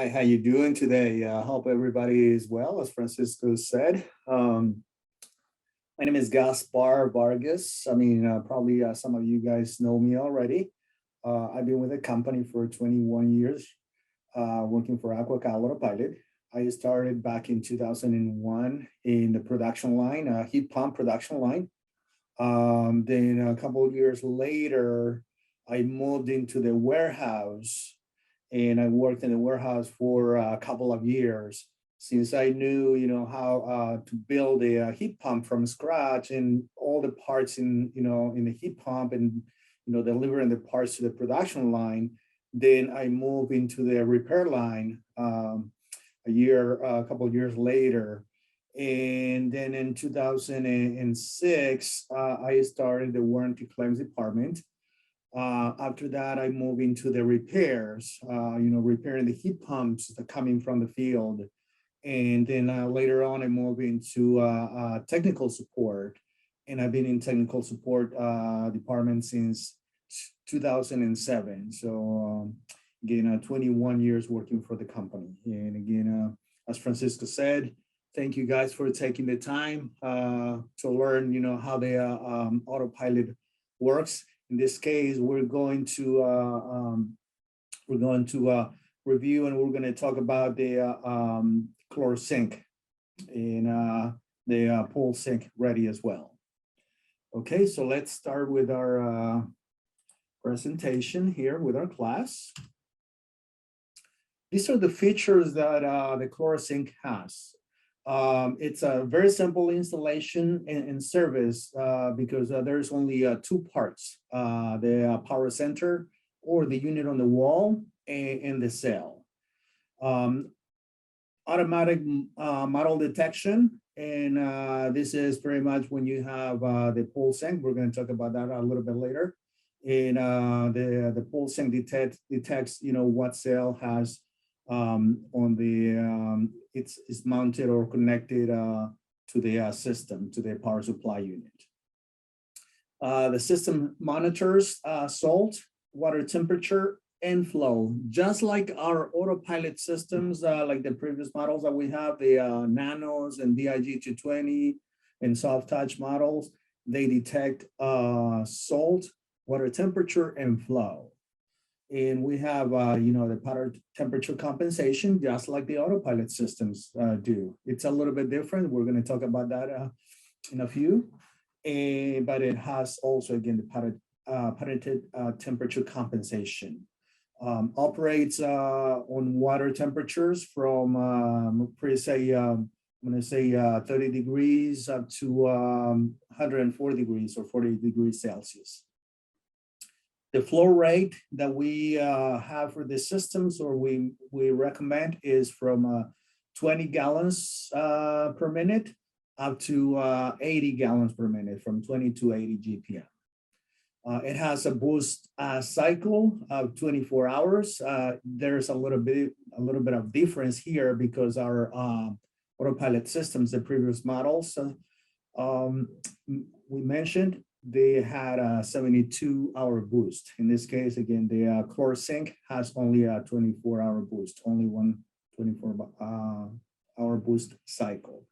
Hi, how you doing today? Hope everybody is well, as Francisco said. My name is Gaspar Vargas. Probably some of you guys know me already. I've been with the company for 21 years, working for AutoPilot. I started back in 2001 in the production line, heat pump production line. Then a couple of years later, I moved into the warehouse and I worked in the warehouse for a couple of years since I knew, how to build a heat pump from scratch and all the parts in the heat pump and, delivering the parts to the production line. Then I moved into the repair line a couple of years later. And then in 2006, I started the warranty claims department. After that, I moved into the repairs, repairing the heat pumps that coming from the field. And then later on, I moved into technical support. And I've been in technical support department since 2007. So again, 21 years working for the company. And again, as Francisco said, thank you guys for taking the time to learn, how the AutoPilot works. In this case, we're going to review and we're going to talk about the ChlorSync and the pool sync ready as well. Okay, so let's start with our presentation here with our class. These are the features that the ChlorSync has. It's a very simple installation and service because there's only two parts, the power center or the unit on the wall and the cell. Automatic model detection, and this is pretty much when you have the pool sync. We're going to talk about that a little bit later. And the pool sync detects, what cell has on the it's mounted or connected to the system, to the power supply unit. The system monitors salt, water temperature, and flow, just like our AutoPilot systems, like the previous models that we have, the Nanos and DIG 220 and soft touch models. They detect salt, water temperature, and flow. And we have, the powder temperature compensation, just like the AutoPilot systems do. It's a little bit different. We're going to talk about that in a few. But it has also, again, the powder temperature compensation. Operates on water temperatures from, I'm going to say 30 degrees up to 140 degrees or 40 degrees Celsius. The flow rate that we have for the systems, or we recommend, is from 20 gallons per minute up to 80 gallons per minute, from 20 to 80 GPM. It has a boost cycle of 24 hours. There's a little bit of difference here because our AutoPilot systems, the previous models, we mentioned, they had a 72-hour boost. In this case, again, the ChlorSync has only a 24-hour boost, only one 24-hour boost cycle.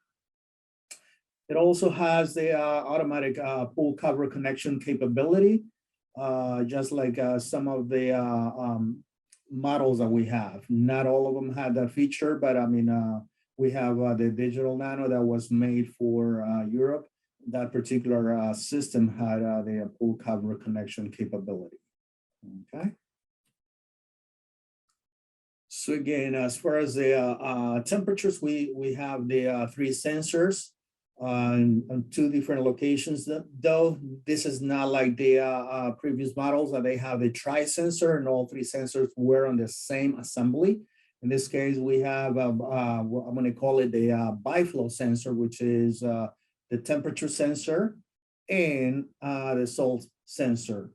It also has the automatic pool cover connection capability, just like some of the models that we have. Not all of them had that feature, but we have the digital Nano that was made for Europe. That particular system had the pool cover connection capability. Okay. So again, as far as the temperatures, we have the 3 sensors on 2 different locations. Though this is not like the previous models that they have the tri-sensor, and all 3 sensors were on the same assembly. In this case, we have I'm going to call it the biflow sensor, which is the temperature sensor and the salt sensor.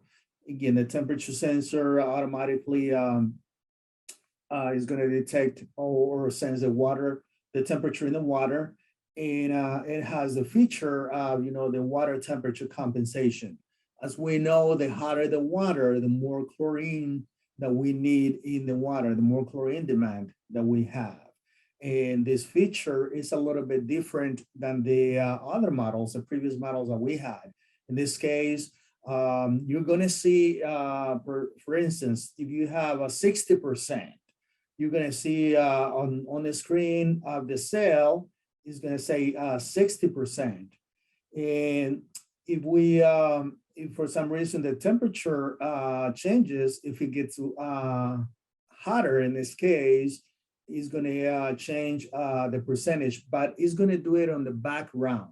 Again, the temperature sensor automatically is going to detect or sense the temperature in the water, and it has the feature of the water temperature compensation. As we know, the hotter the water, the more chlorine that we need in the water, the more chlorine demand that we have. And this feature is a little bit different than the other models, the previous models that we had. In this case, you're going to see, for instance, if you have a 60%, you're going to see on the screen of the cell is going to say 60%. And if we, if for some reason the temperature changes, if it gets hotter in this case, it's going to change the percentage, but it's going to do it on the background.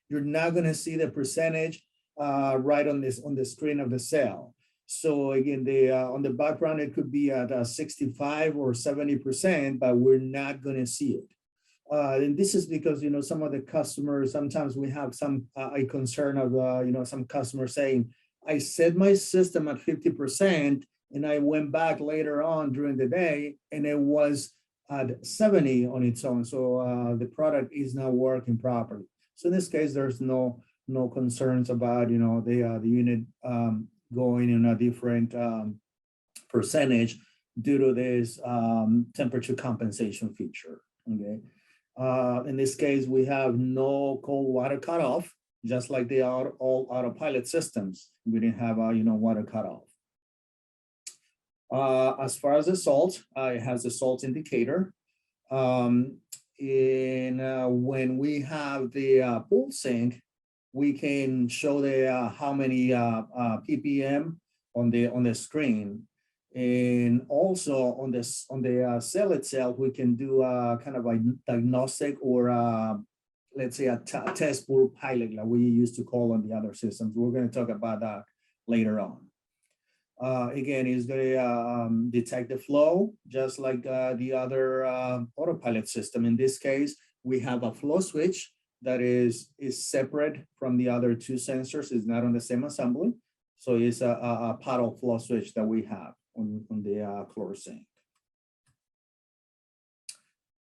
You're not going to see the percentage right on the screen of the cell. So again, on the background, it could be at 65 or 70%, but we're not going to see it. And this is because, you know, some of the customers, sometimes we have a concern of, you know, some customers saying, I set my system at 50%, and I went back later on during the day, and it was at 70 on its own. So the product is not working properly. So in this case, there's no concerns about, you know, the unit going in a different percentage due to this temperature compensation feature. Okay. In this case, we have no cold water cutoff, just like the all AutoPilot systems. We didn't have you know, water cutoff. As far as the salt, it has a salt indicator. When we have the pool sync, we can show the how many ppm on the screen, and also on the cell itself, we can do kind of a diagnostic or let's say a test pool pilot, like we used to call on the other systems. We're going to talk about that later on. Again, it's going to detect the flow, just like the other AutoPilot system. In this case, we have a flow switch that is separate from the other two sensors. It's not on the same assembly. So it's a paddle flow switch that we have on the ChlorSync.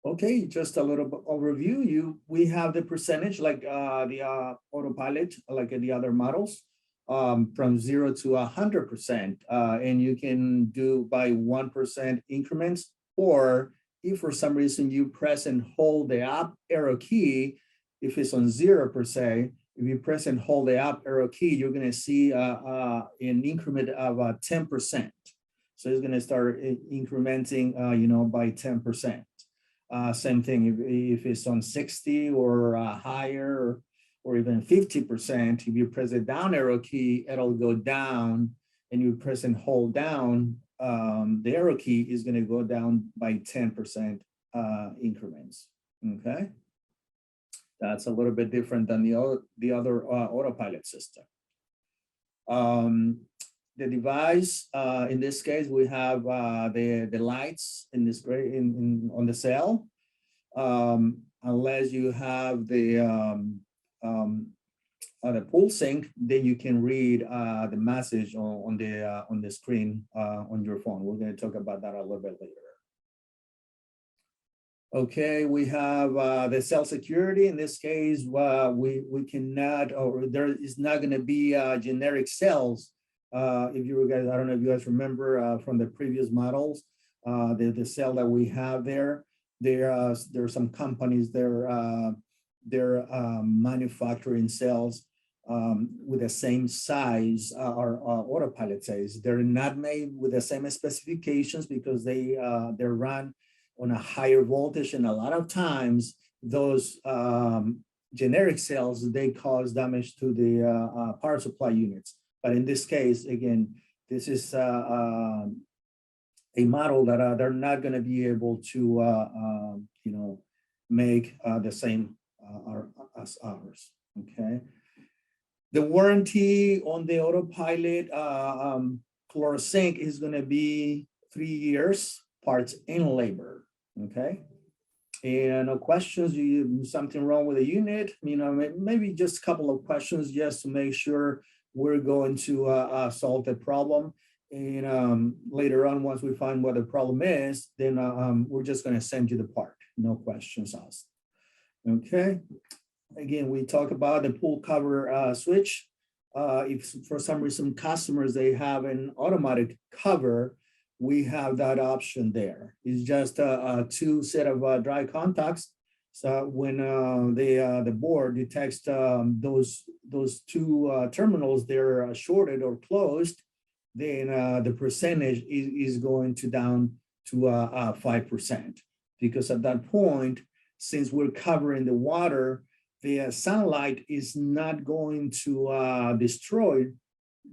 Okay, just a little bit overview. We have the percentage like the AutoPilot, like the other models, from 0 to 100%, and you can do by 1% increments, or if for some reason you press and hold the up arrow key, if it's on 0 per se, if you press and hold the up arrow key, you're going to see an increment of 10%. So it's going to start incrementing, you know, by 10%. Same thing if it's on 60 or higher, or even 50%. If you press the down arrow key, it'll go down, and you press and hold down, the arrow key is going to go down by 10% increments. Okay. That's a little bit different than the other AutoPilot system. The device, in this case, we have the lights in this on the cell. Unless you have the pool sync, then you can read the message on the screen on your phone. We're going to talk about that a little bit later. Okay, we have the cell security. In this case, we cannot, or there is not going to be generic cells. If you guys, I don't know if you guys remember from the previous models, the cell that we have there are some companies they're manufacturing cells with the same size our AutoPilot says. They're not made with the same specifications because they're run on a higher voltage, and a lot of times those generic cells, they cause damage to the power supply units. But in this case, again, this is a model that they're not going to be able to, you know, make the same as ours. Okay. The warranty on the AutoPilot ChlorSync is going to be 3 years, parts and labor. Okay. And no questions, something wrong with the unit, you know, maybe just a couple of questions just to make sure we're going to solve the problem. And later on, once we find what the problem is, then we're just going to send you the part. No questions asked. Okay. Again, we talk about the pool cover switch. If for some reason customers, they have an automatic cover, we have that option there. It's just a two set of dry contacts. So when the board detects those two terminals, they're shorted or closed, then the percentage is going to down to 5%. Because at that point, since we're covering the water, the sunlight is not going to destroy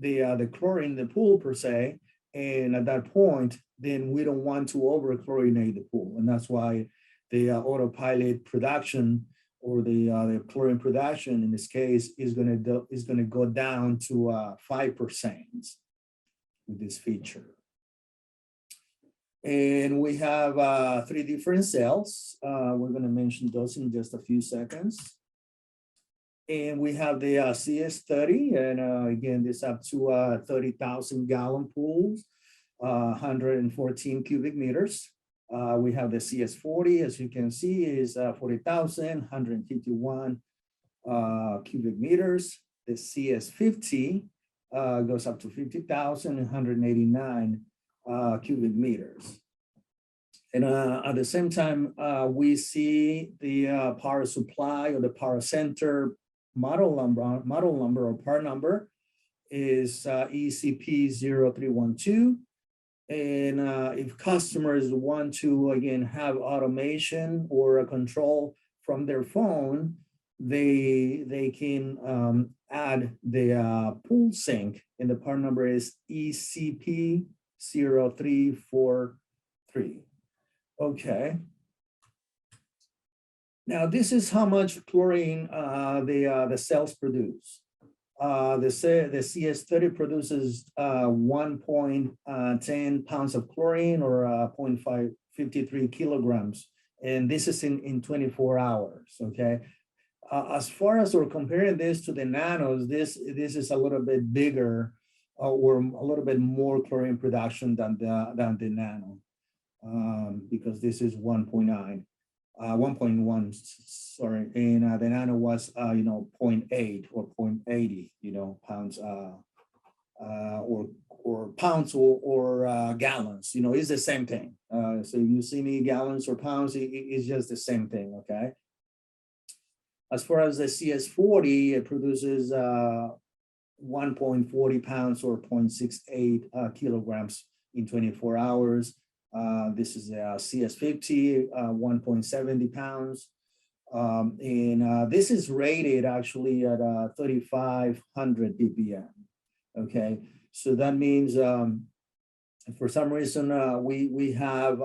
the chlorine in the pool per se. And at that point, then we don't want to over chlorinate the pool. And that's why the AutoPilot production or the chlorine production in this case is going to go down to 5% with this feature. And we have 3 different cells. We're going to mention those in just a few seconds. And we have the CS30, and again, this up to 30,000 gallon pools, 114 cubic meters. We have the CS40, as you can see, is 40,000, 151 cubic meters. The CS50 goes up to 50,000, 189 cubic meters. And at the same time, we see the power supply or the power center model number or part number is ECP0312. And if customers want to, again, have automation or a control from their phone, they can add the pool sync, and the part number is ECP0343. Okay. Now, this is how much chlorine the cells produce. The CS30 produces 1.10 pounds of chlorine, or 0.53 kilograms. And this is in 24 hours, okay? As far as we're comparing this to the nanos, this is a little bit bigger or a little bit more chlorine production than the nano, because this is 1.9. 1.1, sorry, and the nano was 0.8 or 0.80 pounds or pounds or gallons. It's the same thing. So if you see me gallons or pounds, it's just the same thing. Okay. As far as the CS40, it produces 1.40 pounds or 0.68 kilograms in 24 hours. This is a CS50, 1.70 pounds. And this is rated actually at 3,500 ppm. Okay, so that means for some reason we have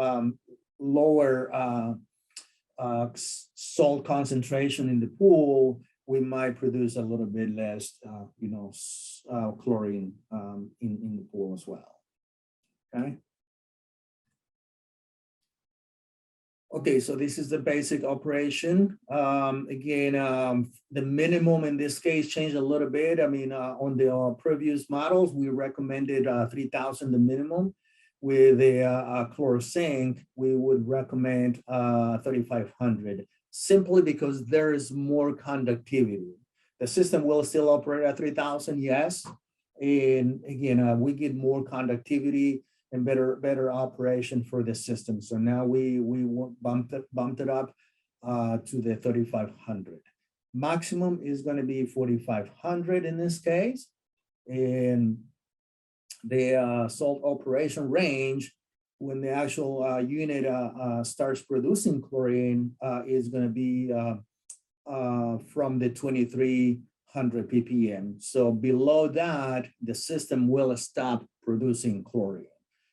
lower salt concentration in the pool, we might produce a little bit less, chlorine in the pool as well. Okay. Okay, so this is the basic operation. Again, the minimum in this case changed a little bit. I mean, on the previous models, we recommended 3,000 the minimum. With the ChlorSync, we would recommend 3,500, simply because there is more conductivity. The system will still operate at 3,000, yes. And again, we get more conductivity and better operation for the system. So now we bumped it up to the 3,500. Maximum is going to be 4,500 in this case, and the salt operation range, when the actual unit starts producing chlorine, is going to be from the 2,300 ppm. So below that, the system will stop producing chlorine.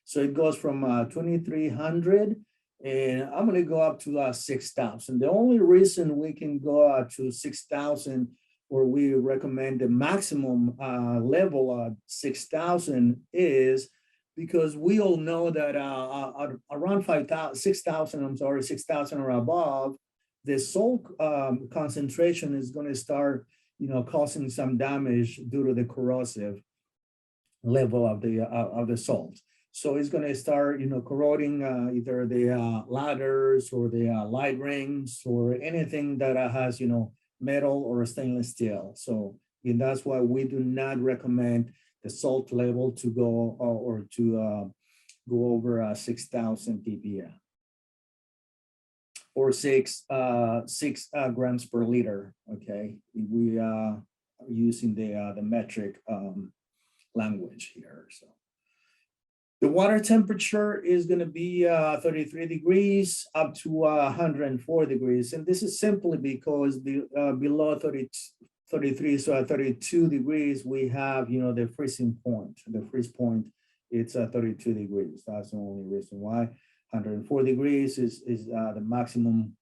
So it goes from 2,300, and I'm going to go up to 6,000. The only reason we can go up to 6,000, or we recommend the maximum level of 6,000, is because we all know that around 6,000 or above, the salt concentration is going to start, causing some damage due to the corrosive level of the salt. So it's going to start, corroding either the ladders or the light rings or anything that has, metal or stainless steel. So And that's why we do not recommend the salt level to go or to go over 6,000 ppm or six grams per liter. Okay, we are using the metric language here. So the water temperature is going to be 33 degrees up to 104 degrees, and this is simply because below 33, so at 32 degrees, we have, you know, the freezing point. The freeze point, it's 32 degrees. That's the only reason why. 104 degrees is the maximum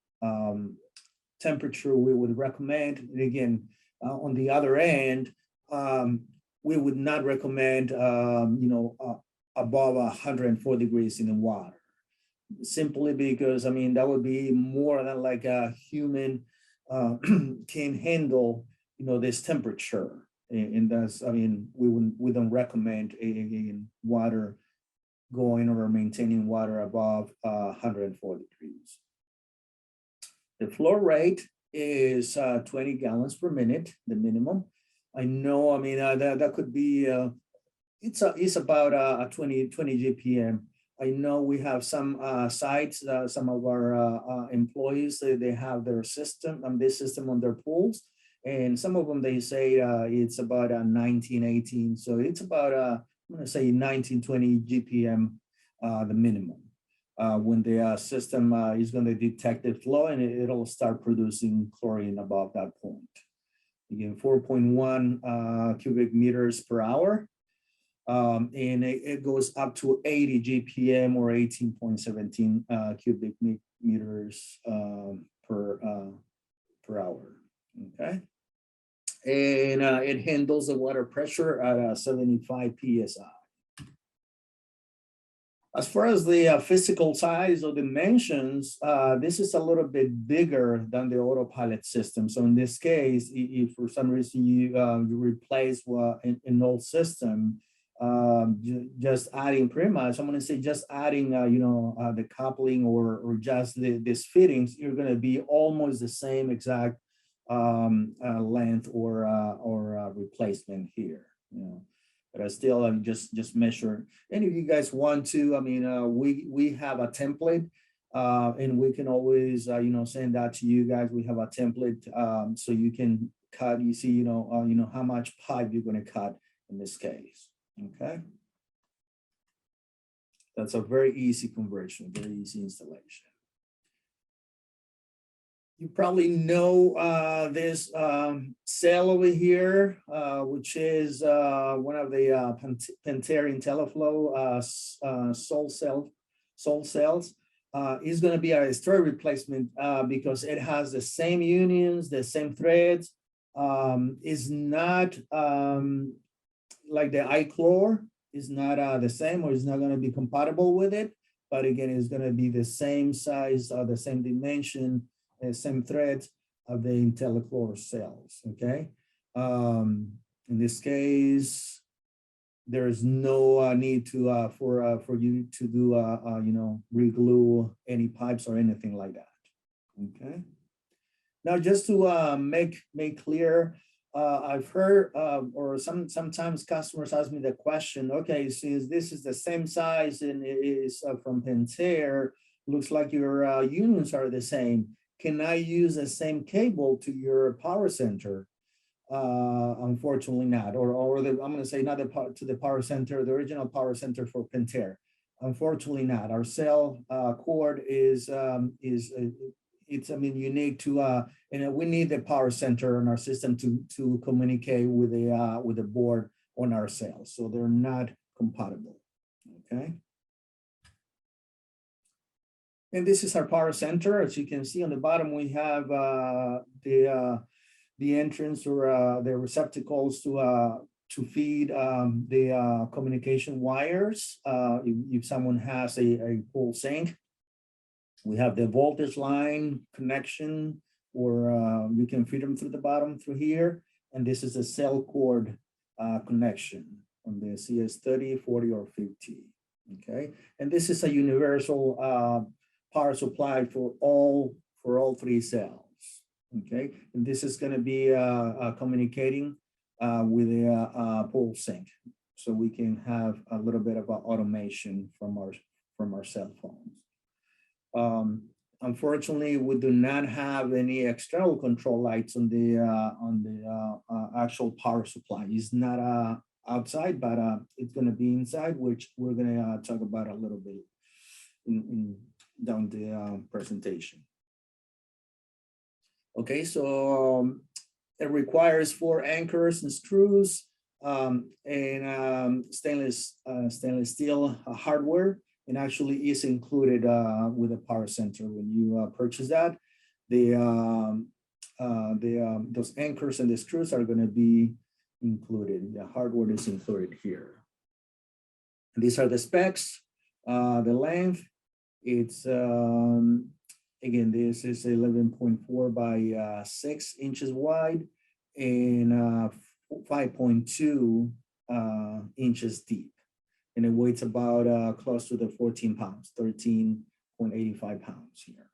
temperature we would recommend. And again, on the other end, we would not recommend, you know, above 104 degrees in the water, simply because, I mean, that would be more than like a human can handle, you know, this temperature. And that's, I mean, we don't recommend a water going or maintaining water above 104 degrees. The flow rate is 20 gallons per minute, the minimum. I know, I mean, that could be, it's about 20 GPM. I know we have some sites, some of our employees, they have their system, this system on their pools. And some of them, they say it's about 19, 18. So it's about, I'm gonna say 19, 20 GPM, the minimum. When the system is gonna detect the flow, and it'll start producing chlorine above that point. Again, 4.1 cubic meters per hour. And it goes up to 80 GPM or 18.17 cubic meters per hour, okay? And it handles the water pressure at 75 PSI. As far as the physical size or dimensions, this is a little bit bigger than the AutoPilot system. So in this case, if for some reason you replace an old system, just adding pretty much, I'm going to say just adding, you know, the coupling or just these fittings, you're going to be almost the same exact length or replacement here, you know. But I still just measure. And if you guys want to, I mean, we have a template, and we can always, you know, send that to you guys. We have a template, so you can cut. You see, you know how much pipe you're going to cut in this case. Okay, that's a very easy conversion, very easy installation. You probably know this cell over here, which is one of the Pentair IntelliFlow salt cells. Is going to be a thread replacement because it has the same unions, the same threads. Is not like the iChlor is not the same, or is not going to be compatible with it. But again, it's going to be the same size, the same dimension, same threads of the IntelliChlor cells. Okay. In this case, there's no need to for you to do you know, reglue any pipes or anything like that. Okay. Now, just to make clear, I've heard or sometimes customers ask me the question, okay, since this is the same size and it is from Pentair, looks like your unions are the same. Can I use the same cable to your power center? Unfortunately not, or I'm going to say not to the power center, the original power center for Pentair. Unfortunately not. Our cell cord is it's, I mean, unique to and we need the power center in our system to communicate with the board on our cells, so they're not compatible. Okay. And this is our power center. As you can see on the bottom, we have the entrance or the receptacles to feed the communication wires. If someone has a pool sink, we have the voltage line connection, or you can feed them through the bottom through here. And this is a cell cord connection on the CS30, 40, or 50. Okay, and this is a universal power supply for all three cells. Okay, and this is going to be communicating with the pool sink, so we can have a little bit of automation from our cell phones. Unfortunately, we do not have any external control lights on the actual power supply. It's not outside, but it's going to be inside, which we're going to talk about a little bit down the presentation. Okay, so it requires 4 anchors and screws and stainless steel hardware, and actually is included with the power center when you purchase that. Those anchors and the screws are going to be included. The hardware is included here. And these are the specs. The length, it's again, this is 11.4 by 6 inches wide and 5.2 inches deep. And it weighs about close to the 14 pounds, 13.85 pounds here.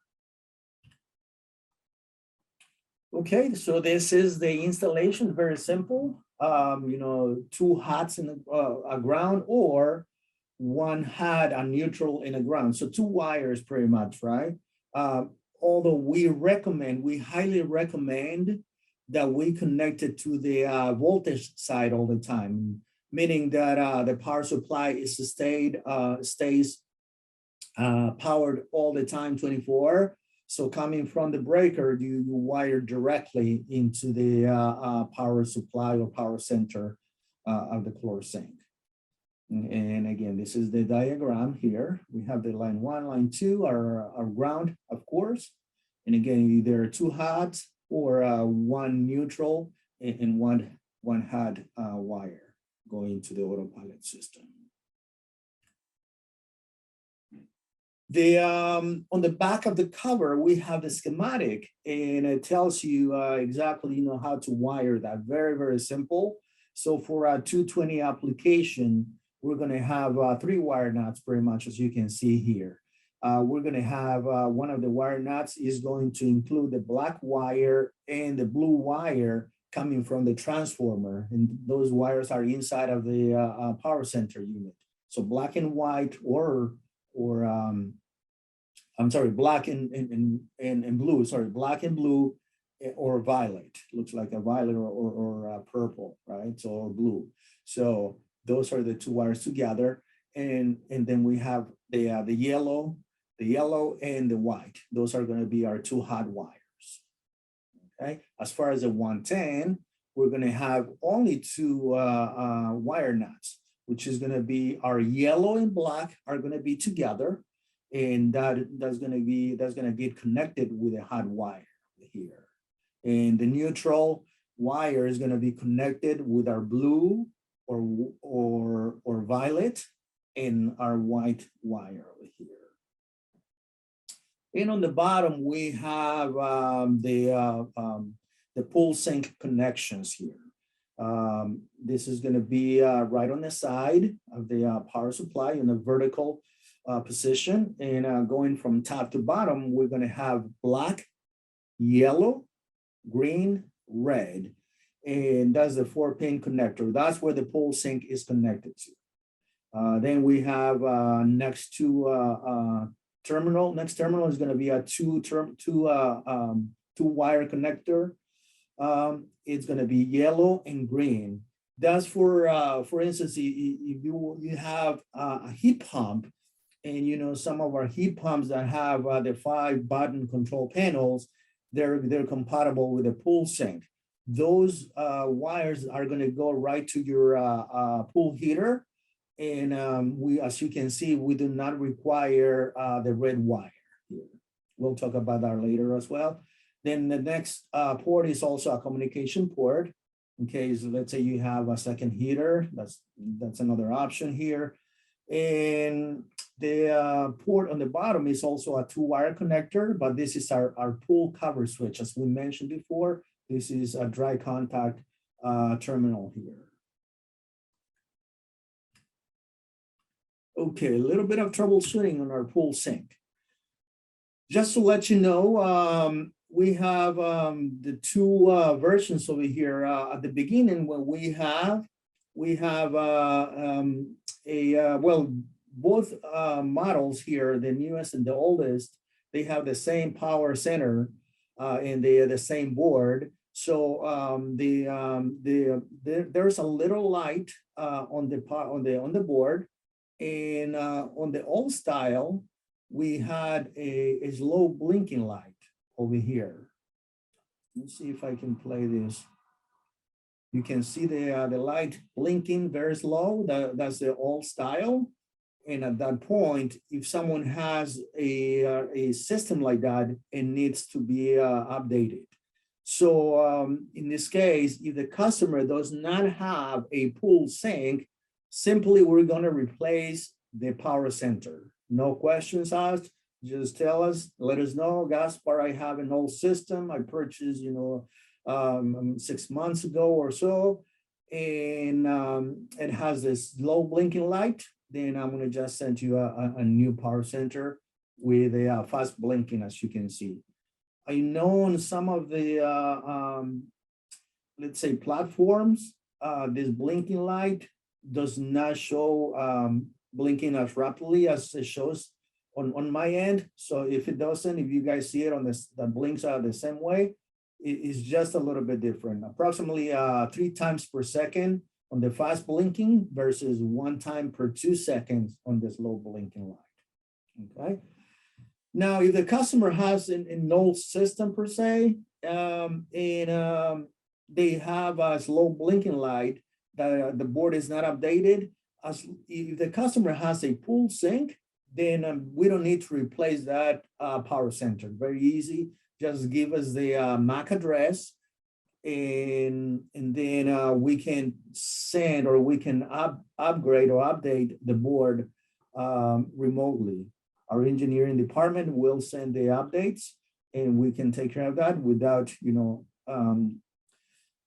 Okay, so this is the installation, very simple. 2 hats in a ground, or 1 hat, a neutral in the ground. So 2 wires pretty much, right? Although we highly recommend that we connect it to the voltage side all the time, meaning that the power supply stays powered all the time, 24. So coming from the breaker, you wire directly into the power supply or power center of the ChlorSync. And again, this is the diagram here. We have the line 1, line 2 are ground, of course. And again, either 2 hats or 1 neutral and one hat wire going to the AutoPilot system. On the back of the cover, we have the schematic, and it tells you exactly how to wire that. Very, very simple. So for a 220 application, we're going to have 3 wire nuts, pretty much, as you can see here. We're going to have one of the wire nuts is going to include the black wire and the blue wire coming from the transformer, and those wires are inside of the power center unit. So black and white, or I'm sorry, black and blue. Sorry, black and blue, or violet. Looks like a violet or purple, right? So, or blue. So those are the 2 wires together, and then we have the yellow and the white. Those are going to be our 2 hot wires. Okay. As far as the 110, we're going to have only 2 wire nuts, which is going to be our yellow and black are going to be together, and that's going to get connected with a hot wire here. And the neutral wire is going to be connected with our blue or violet and our white wire over here. And on the bottom, we have the pool sink connections here. This is going to be right on the side of the power supply in a vertical position. And going from top to bottom, we're going to have black, yellow, green, red. And that's the 4-pin connector. That's where the pool sink is connected to. Then we have next terminal is going to be a two wire connector. It's going to be yellow and green. That's for instance, if you have a heat pump, and some of our heat pumps that have the 5-button control panels, they're compatible with the pool sink. Those wires are going to go right to your pool heater. And as you can see, we do not require the red wire here. We'll talk about that later as well. Then the next port is also a communication port. In case, let's say you have a second heater, that's another option here. And the port on the bottom is also a 2-wire connector, but this is our pool cover switch. As we mentioned before, this is a dry contact terminal here. Okay, a little bit of troubleshooting on our pool sink. Just to let you know, we have the two versions over here. At the beginning, when we have well, both models here, the newest and the oldest, they have the same power center and the same board. So there's a little light on the board, and on the old style, we had a slow blinking light over here. Let's see if I can play this. You can see the light blinking very slow. That's the old style. And at that point, if someone has a system like that, it needs to be updated. So in this case, if the customer does not have a pool sink, simply we're going to replace the power center. No questions asked. Just tell us, let us know, Gaspar, I have an old system I purchased, 6 months ago or so, and it has this low blinking light. Then I'm going to just send you a new power center with a fast blinking, as you can see. I know on some of the, let's say, platforms, this blinking light does not show blinking as rapidly as it shows on my end. So if it doesn't, if you guys see it on this, that blinks out the same way, it's just a little bit different. Approximately 3 times per second on the fast blinking versus 1 time per 2 seconds on this low blinking light. Okay. Now, if the customer has an old system per se, and they have a slow blinking light that the board is not updated, as if the customer has a pool sink, then we don't need to replace that power center. Very easy. Just give us the MAC address, and then we can send, or we can upgrade or update the board remotely. Our engineering department will send the updates, and we can take care of that without,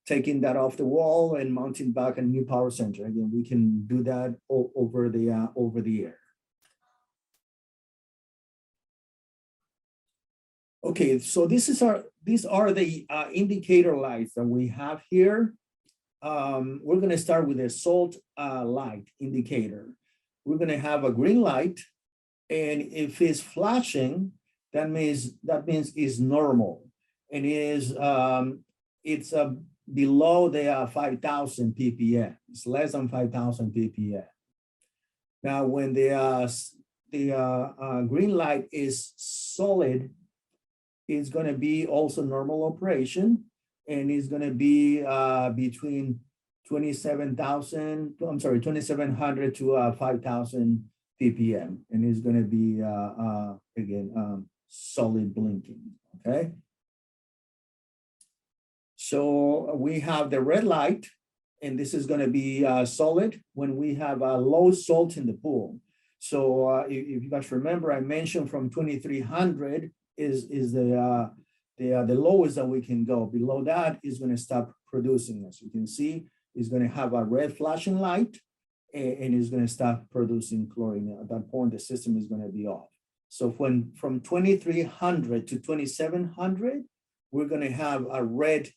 taking that off the wall and mounting back a new power center. Again, we can do that over the air. Okay, so these are the indicator lights that we have here. We're going to start with a salt light indicator. We're going to have a green light, and if it's flashing, that means it's normal, and it's below the 5,000 ppm. It's less than 5,000 ppm. Now, when the green light is solid, it's going to be also normal operation, and it's going to be between 2,700 to 5,000 ppm, and it's going to be again solid blinking. Okay. So we have the red light, and this is going to be solid when we have a low salt in the pool. So if you guys remember, I mentioned from 2,300 is the lowest that we can go. Below that is going to stop producing. As you can see, it's going to have a red flashing light, and it's going to stop producing chlorine. At that point, the system is going to be off. So when from 2,300 to 2,700, we're going to have a red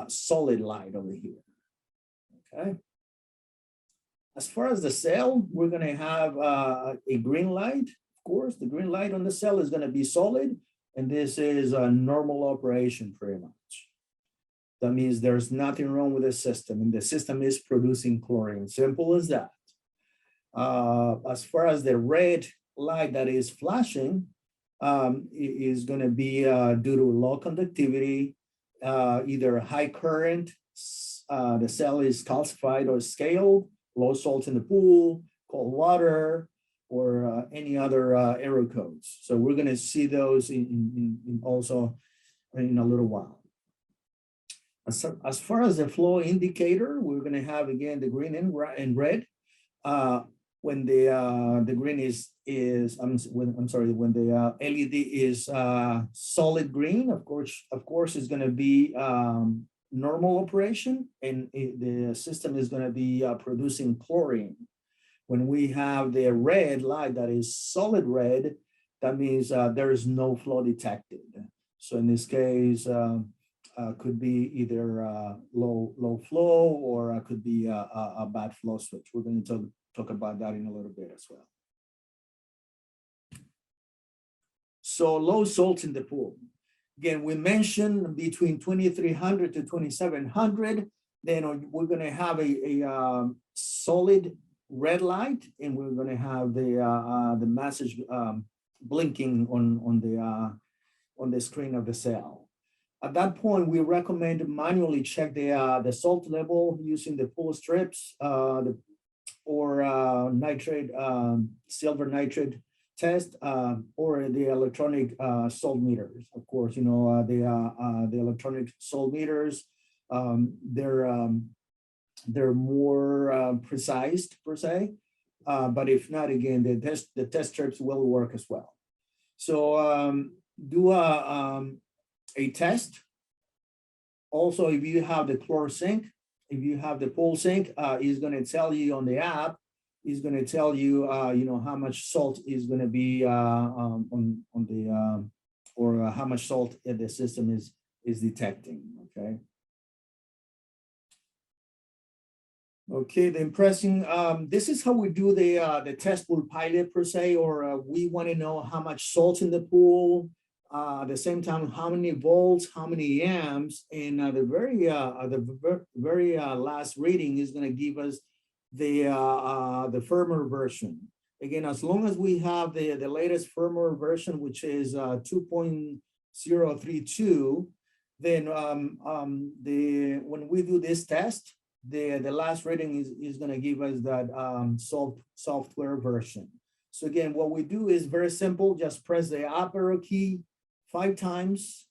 solid light over here. Okay. As far as the cell, we're going to have a green light. Of course, the green light on the cell is going to be solid, and this is a normal operation pretty much. That means there's nothing wrong with the system, and the system is producing chlorine. Simple as that. As far as the red light that is flashing, is going to be due to low conductivity, either high current, the cell is calcified or scaled, low salt in the pool, cold water, or any other error codes. So we're going to see those in also in a little while. As far as the flow indicator, we're going to have again the green and red. When the green when the LED is solid green, of course, it's going to be normal operation, and the system is going to be producing chlorine. When we have the red light that is solid red, that means there is no flow detected. So in this case, could be either low flow or could be a bad flow switch. We're going to talk about that in a little bit as well. So low salt in the pool. Again, we mentioned between 2,300 to 2,700. Then we're going to have a solid red light, and we're going to have the message blinking on the screen of the cell. At that point, we recommend to manually check the salt level using the pool strips or nitrate, silver nitrate test, or the electronic salt meters. Of course, you know, the electronic salt meters, they're more precise per se, but if not, again, the test strips will work as well. So do a test. Also, if you have the ChlorSync, if you have the PoolSync, it's going to tell you on the app, it's going to tell you, you know, how much salt is going to be on the, or how much salt the system is detecting, okay? Okay, the impressing, this is how we do the test pool pilot per se, or we want to know how much salt in the pool, at the same time, how many volts, how many amps, and the very last reading is going to give us the firmware version. Again, as long as we have the latest firmware version, which is 2.032, then when we do this test, the last reading is going to give us that software version. So again, what we do is very simple. Just press the up arrow key 5 times,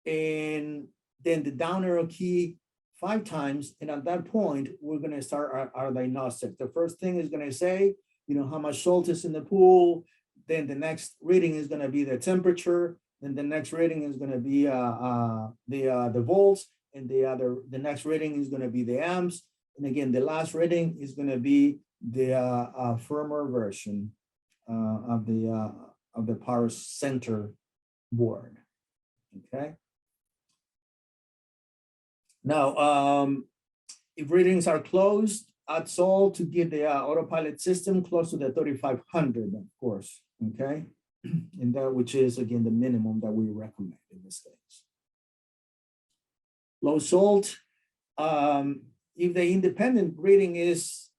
and then the down arrow key 5 times. And at that point, we're going to start our diagnostic. The first thing is going to say, you know, how much salt is in the pool. Then the next reading is going to be the temperature. Then the next reading is going to be the volts. And the next reading is going to be the amps. And again, the last reading is going to be the firmware version of the power center board. Okay. Now, if readings are closed, add salt to get the AutoPilot system close to the 3,500, of course. Okay, and that, which is again the minimum that we recommend in this case. Low salt, if the independent reading is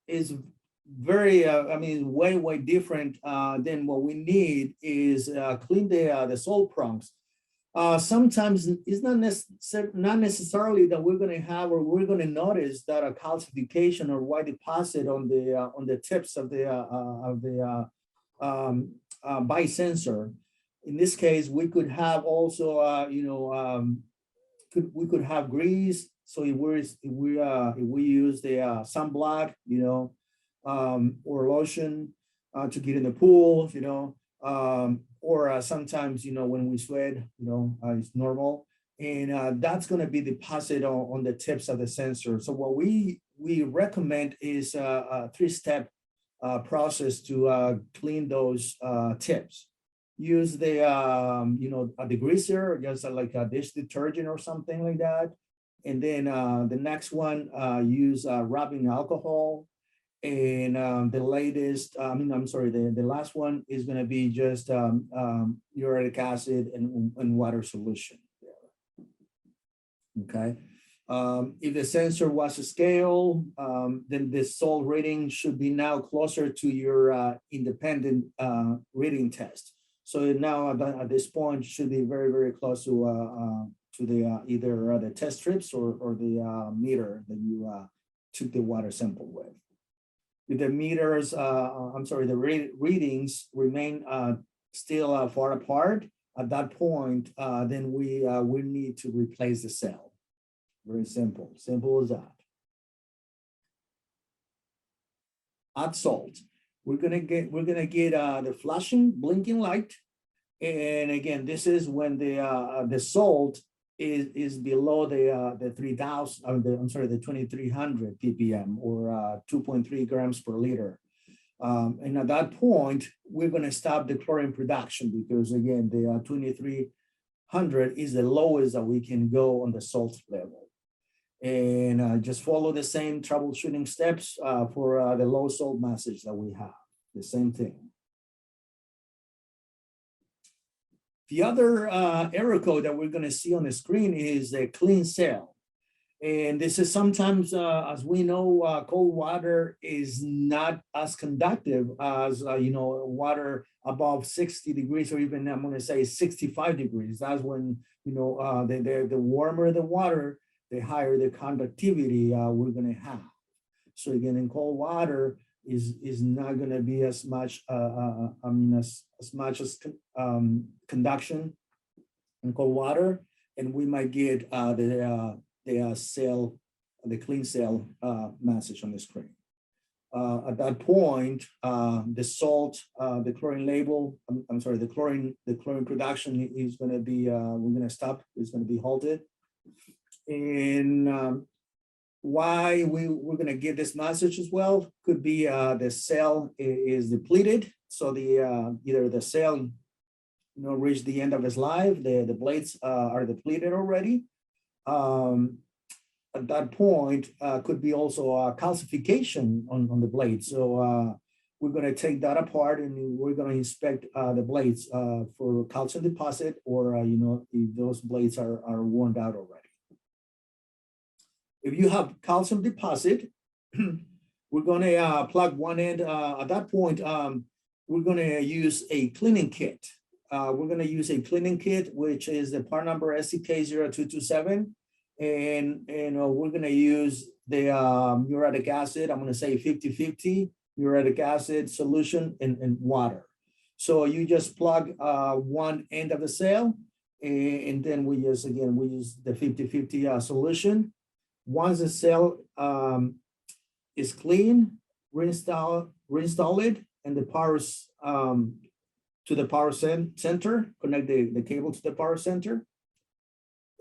very, I mean, way different, then what we need is clean the salt prongs. Sometimes it's not necessarily that we're going to have, or we're going to notice that a calcification or white deposit on the tips of the bi-sensor. In this case, we could have also, you know, we could have grease. So if we use the sunblock, you know, or lotion to get in the pool, you know, or sometimes, you know, when we sweat, you know, it's normal, and that's going to be deposited on the tips of the sensor. So what we recommend is a 3-step process to clean those tips. Use the you know, the degreaser, just like a dish detergent or something like that, and then the next one, use rubbing alcohol. And the latest, I'm sorry, the last one is going to be just uric acid and water solution. Okay. If the sensor was a scale, then the salt rating should be now closer to your independent reading test. So now at this point should be very close to the either the test strips or the meter that you took the water sample with. If the meters, the readings remain still far apart, at that point, then we need to replace the cell. Very simple as that. Add salt. We're gonna get the flashing, blinking light, and again, this is when the salt is below the 3,000, the 2,300 ppm or 2.3 grams per liter. And at that point, we're going to stop the chlorine production because again, the 100 is the lowest that we can go on the salt level. And just follow the same troubleshooting steps for the low salt message that we have, the same thing. The other error code that we're gonna see on the screen is the clean cell. And this is sometimes, as we know, cold water is not as conductive as, water above 60 degrees, or even I'm gonna say 65 degrees. That's when, the warmer the water, the higher the conductivity we're gonna have. So again, in cold water is not gonna be as much, as much as conduction in cold water, and we might get the clean cell message on the screen. At that point, the salt, the chlorine label, the chlorine production is going to be, we're going to stop, it's going to be halted. And why we're going to get this message as well, could be the cell is depleted. So the either the cell, reached the end of its life, the blades are depleted already. At that point, could be also a calcification on the blade. So we're going to take that apart and we're going to inspect the blades for calcium deposit, or if those blades are worn out already. If you have calcium deposit, we're going to plug one end. At that point, we're going to use a cleaning kit. We're going to use a cleaning kit, which is the part number SCK0227. And we're going to use the uric acid. I'm going to say 50-50 uric acid solution and water. So you just plug one end of the cell, and then we use the 50-50 solution. Once the cell is clean, reinstall it, and the powers to the power center, connect the cable to the power center,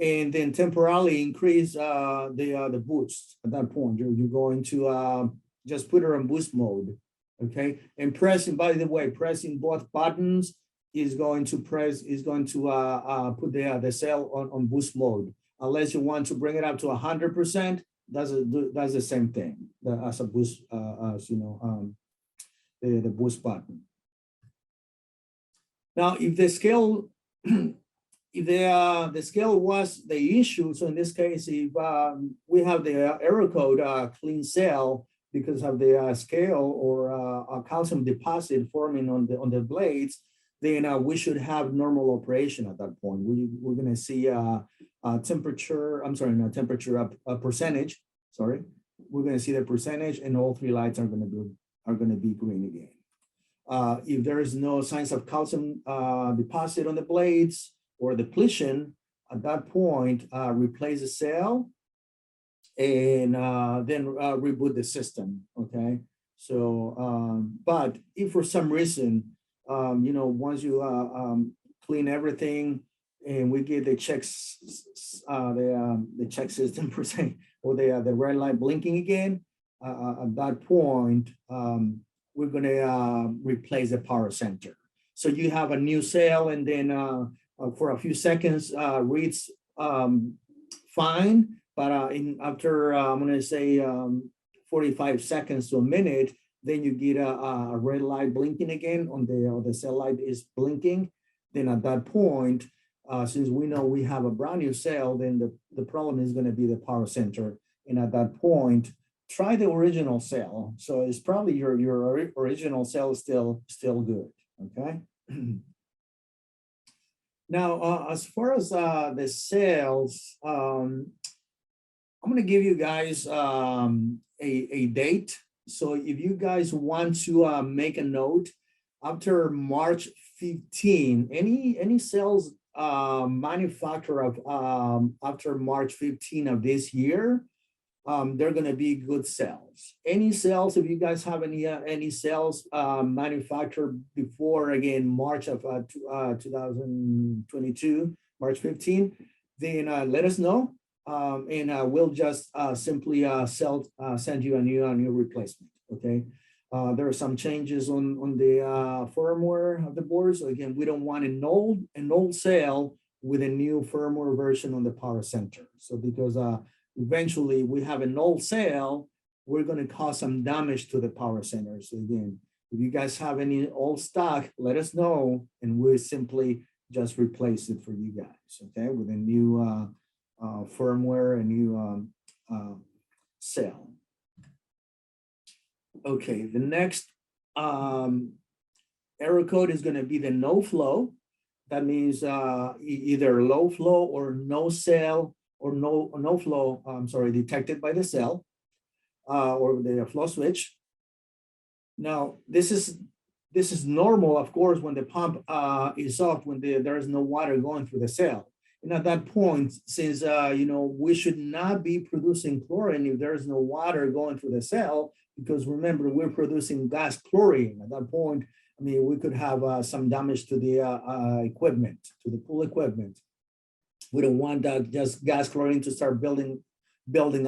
and then temporarily increase the boost. At that point, you're going to just put it on boost mode, okay? And pressing, by the way, pressing both buttons is going to put the cell on boost mode. Unless you want to bring it up to 100%, that's the same thing as a boost, the boost button. Now, if the scale, if the scale was the issue, so in this case, if we have the error code clean cell because of the scale or a calcium deposit forming on the blades, then we should have normal operation at that point. We're going to see temperature. I'm sorry, not temperature. Percentage. Sorry, we're going to see the percentage, and all three lights are going to be green again. If there is no signs of calcium deposit on the blades or depletion, at that point, replace the cell and then reboot the system, okay? So, but if for some reason, once you clean everything and we get the checks, the check system per se, or the red light blinking again, at that point, we're gonna replace the power center. So you have a new cell, and then for a few seconds reads fine, but after I'm gonna say 45 seconds to a minute, then you get a red light blinking again on the cell light is blinking. Then at that point, since we know we have a brand new cell, then the problem is gonna be the power center. And at that point, try the original cell. So it's probably your original cell is still good, okay? Now, as far as the cells, I'm gonna give you guys a date. So if you guys want to make a note, after March 15, any cells manufactured of after March 15 of this year, they're going to be good cells. Any cells, if you guys have any cells manufactured before, again, March of 2022, March 15, then let us know, and we'll just simply send you a new replacement, okay? There are some changes on the firmware of the board. So again, we don't want an old cell with a new firmware version on the power center. So because eventually we have an old cell, we're going to cause some damage to the power center. So again, if you guys have any old stock, let us know, and we'll simply just replace it for you guys, okay, with a new firmware, a new cell. Okay, the next error code is going to be the no flow. That means either low flow or no cell or no flow, detected by the cell or the flow switch. Now, this is normal, of course, when the pump is off, when there is no water going through the cell. And at that point, since we should not be producing chlorine if there is no water going through the cell, because remember, we're producing gas chlorine. At that point, I mean, we could have some damage to the equipment, to the pool equipment. We don't want that just gas chlorine to start building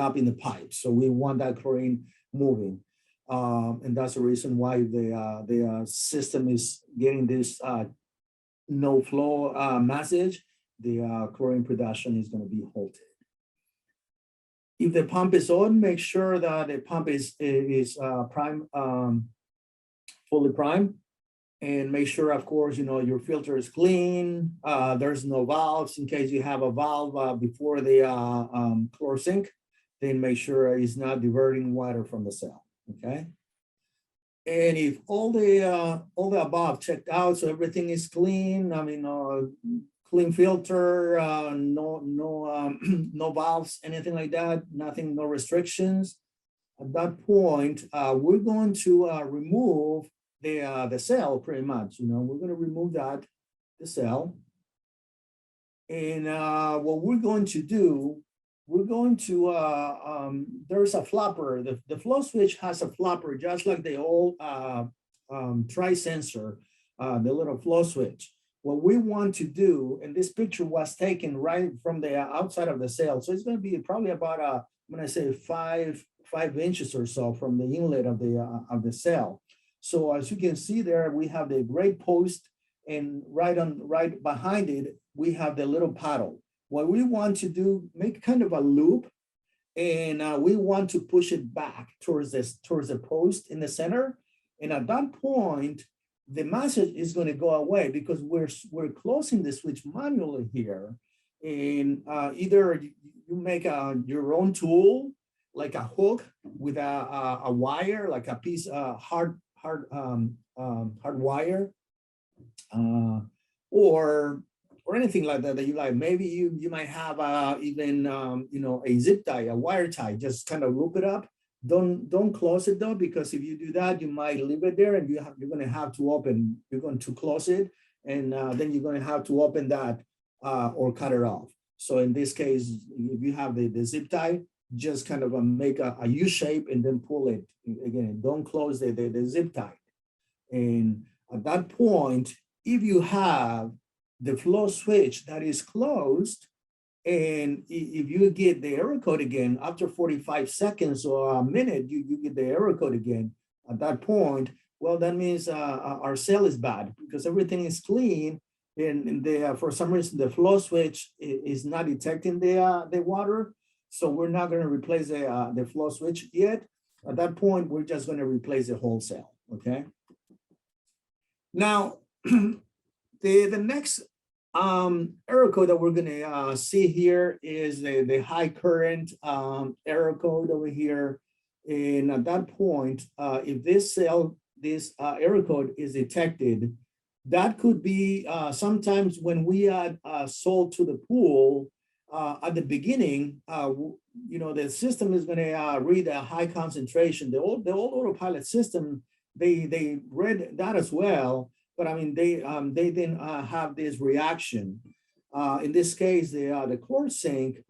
up in the pipe. So we want that chlorine moving. And that's the reason why the system is getting this no flow message. The chlorine production is going to be halted. If the pump is on, make sure that the pump is fully primed, and make sure, of course, your filter is clean. There's no valves. In case you have a valve before the ChlorSync, then make sure it's not diverting water from the cell. Okay. And if all the above checked out, so everything is clean, I mean, clean filter, no valves, anything like that, nothing, no restrictions. At that point, we're going to remove the cell pretty much. We're going to remove the cell. And what we're going to do, we're going to, there's a flopper. The flow switch has a flopper, just like the old tri-sensor, the little flow switch. What we want to do, and this picture was taken right from the outside of the cell. So it's going to be probably about, I'm going to say 5 inches or so from the inlet of the cell. So as you can see there, we have the gray post, and right behind it, we have the little paddle. What we want to do, make kind of a loop, and we want to push it back towards the post in the center. And at that point, the message is going to go away because we're closing the switch manually here. And either you make your own tool, like a hook with a wire, like a piece of hard wire, or anything like that you like. Maybe you might have even a zip tie, a wire tie. Just kind of loop it up. Don't close it though, because if you do that, you might leave it there, and you're going to have to open. You're going to close it, and then you're going to have to open that or cut it off. So in this case, if you have the zip tie, just kind of make a U shape and then pull it. Again, don't close the zip tie. And at that point, if you have the flow switch that is closed, and if you get the error code again, after 45 seconds or a minute, you get the error code again. At that point, well, that means our cell is bad because everything is clean, and for some reason, the flow switch is not detecting the water. So we're not going to replace the flow switch yet. At that point, we're just going to replace the whole cell, okay? Now, the next error code that we're going to see here is the high current error code over here. And at that point, if this error code is detected, that could be sometimes when we add salt to the pool at the beginning, the system is going to read a high concentration. The old AutoPilot system, they read that as well. But I mean, they didn't have this reaction. In this case, the ChlorSync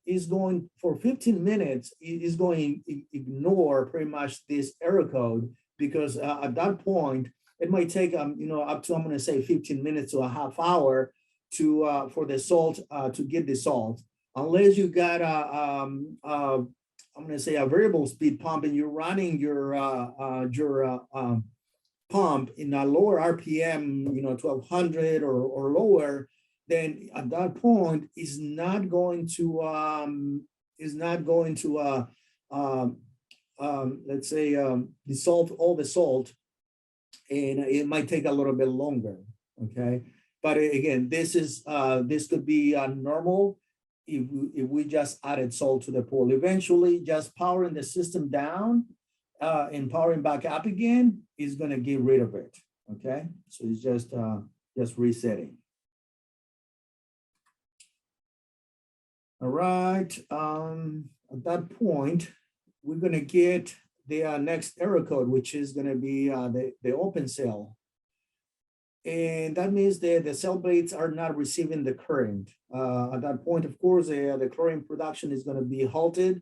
is going for 15 minutes. Is going to ignore pretty much this error code because at that point it might take up to, I'm going to say 15 minutes to a half hour to for the salt to get dissolved, unless you got I'm going to say a variable speed pump and you're running your pump in a lower RPM, 1200 or lower, then at that point is not going to let's say dissolve all the salt, and it might take a little bit longer. Okay, but again, this could be normal if we just added salt to the pool. Eventually, just powering the system down and powering back up again is going to get rid of it. Okay, so it's just resetting. All right, at that point, we're going to get the next error code, which is going to be the open cell. And that means that the cell blades are not receiving the current. At that point, of course, the chlorine production is going to be halted.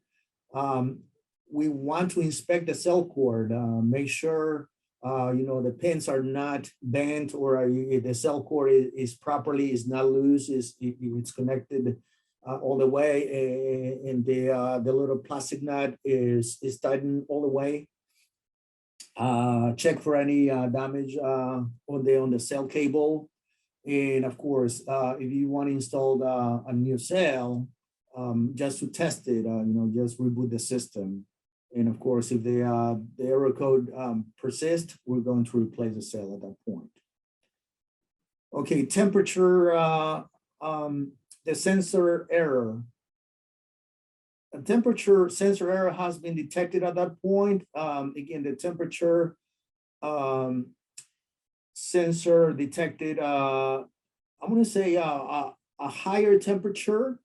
We want to inspect the cell cord, make sure the pins are not bent, or the cell cord is properly, is not loose, it's connected all the way, and the little plastic nut is tightened all the way. Check for any damage on the cell cable, and of course, if you want to install a new cell, just to test it, just reboot the system. And of course, if the error code persists, we're going to replace the cell at that point. Okay, temperature, the sensor error. A temperature sensor error has been detected at that point. Again, the temperature sensor detected, I'm going to say a higher temperature.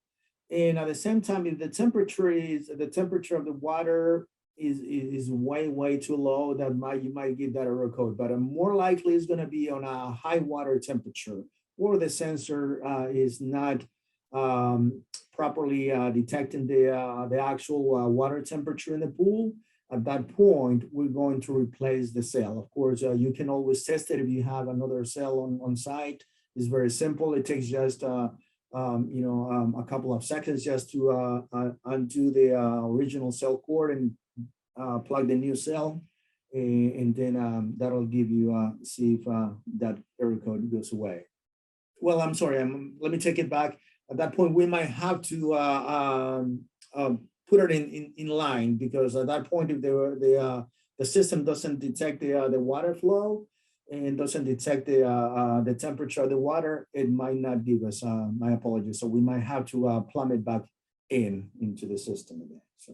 And at the same time, if the temperature of the water is way too low, you might get that error code. But more likely is going to be on a high water temperature, or the sensor is not properly detecting the actual water temperature in the pool. At that point, we're going to replace the cell. Of course, you can always test it if you have another cell on site. It's very simple. It takes just a couple of seconds just to undo the original cell cord and plug the new cell, and then that'll give you see if that error code goes away. Well, I'm sorry. Let me take it back. At that point, we might have to put it in line, because at that point, if the system doesn't detect the water flow and doesn't detect the temperature of the water, it might not give us. My apologies. So we might have to plumb it back into the system again. So,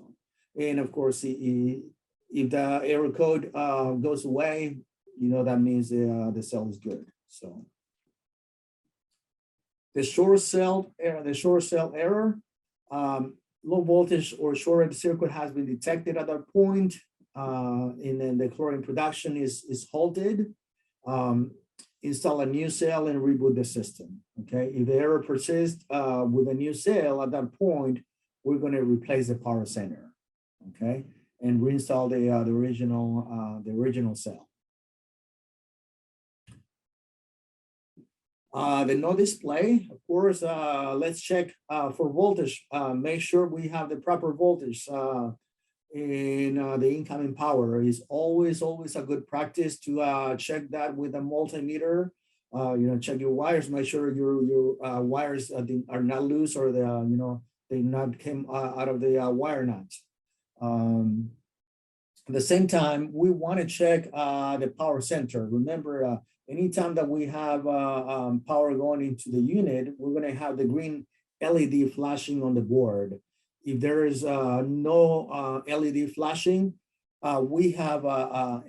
and of course, if the error code goes away, that means the cell is good. So. The short cell error, low voltage or shorted circuit has been detected at that point, and then the chlorine production is halted. Install a new cell and reboot the system. Okay, if the error persists with a new cell, at that point, we're going to replace the power center. Okay, and reinstall the original cell. The no display, of course, let's check for voltage. Make sure we have the proper voltage in the incoming power. Is always a good practice to check that with a multimeter. Check your wires, make sure your wires are not loose, or they not came out of the wire nuts. At the same time, we want to check the power center. Remember, anytime that we have power going into the unit, we're going to have the green LED flashing on the board. If there is no LED flashing, we have a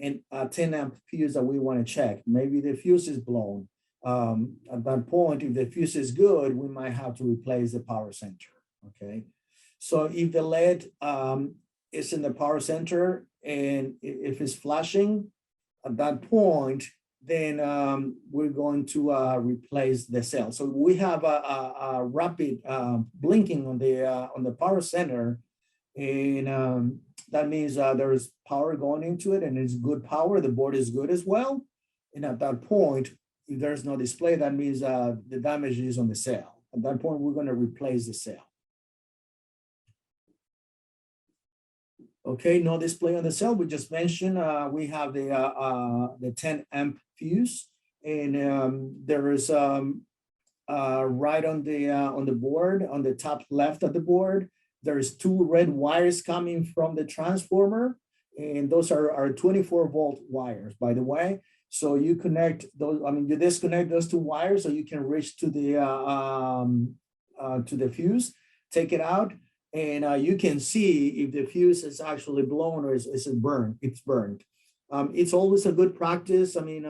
10 amp fuse that we want to check. Maybe the fuse is blown. At that point, if the fuse is good, we might have to replace the power center. Okay, so if the LED is in the power center and if it's flashing, at that point, then we're going to replace the cell. So we have a rapid blinking on the power center, and that means there is power going into it, and it's good power. The board is good as well. And at that point, if there's no display, that means the damage is on the cell. At that point, we're going to replace the cell. Okay, no display on the cell. We just mentioned we have the 10 amp fuse, and there is right on the board, on the top left of the board, there's two red wires coming from the transformer, and those are 24-volt wires, by the way. So you connect those, I mean, you disconnect those two wires so you can reach to the fuse, take it out, and you can see if the fuse is actually blown or is it burned. It's burned. It's always a good practice. I mean,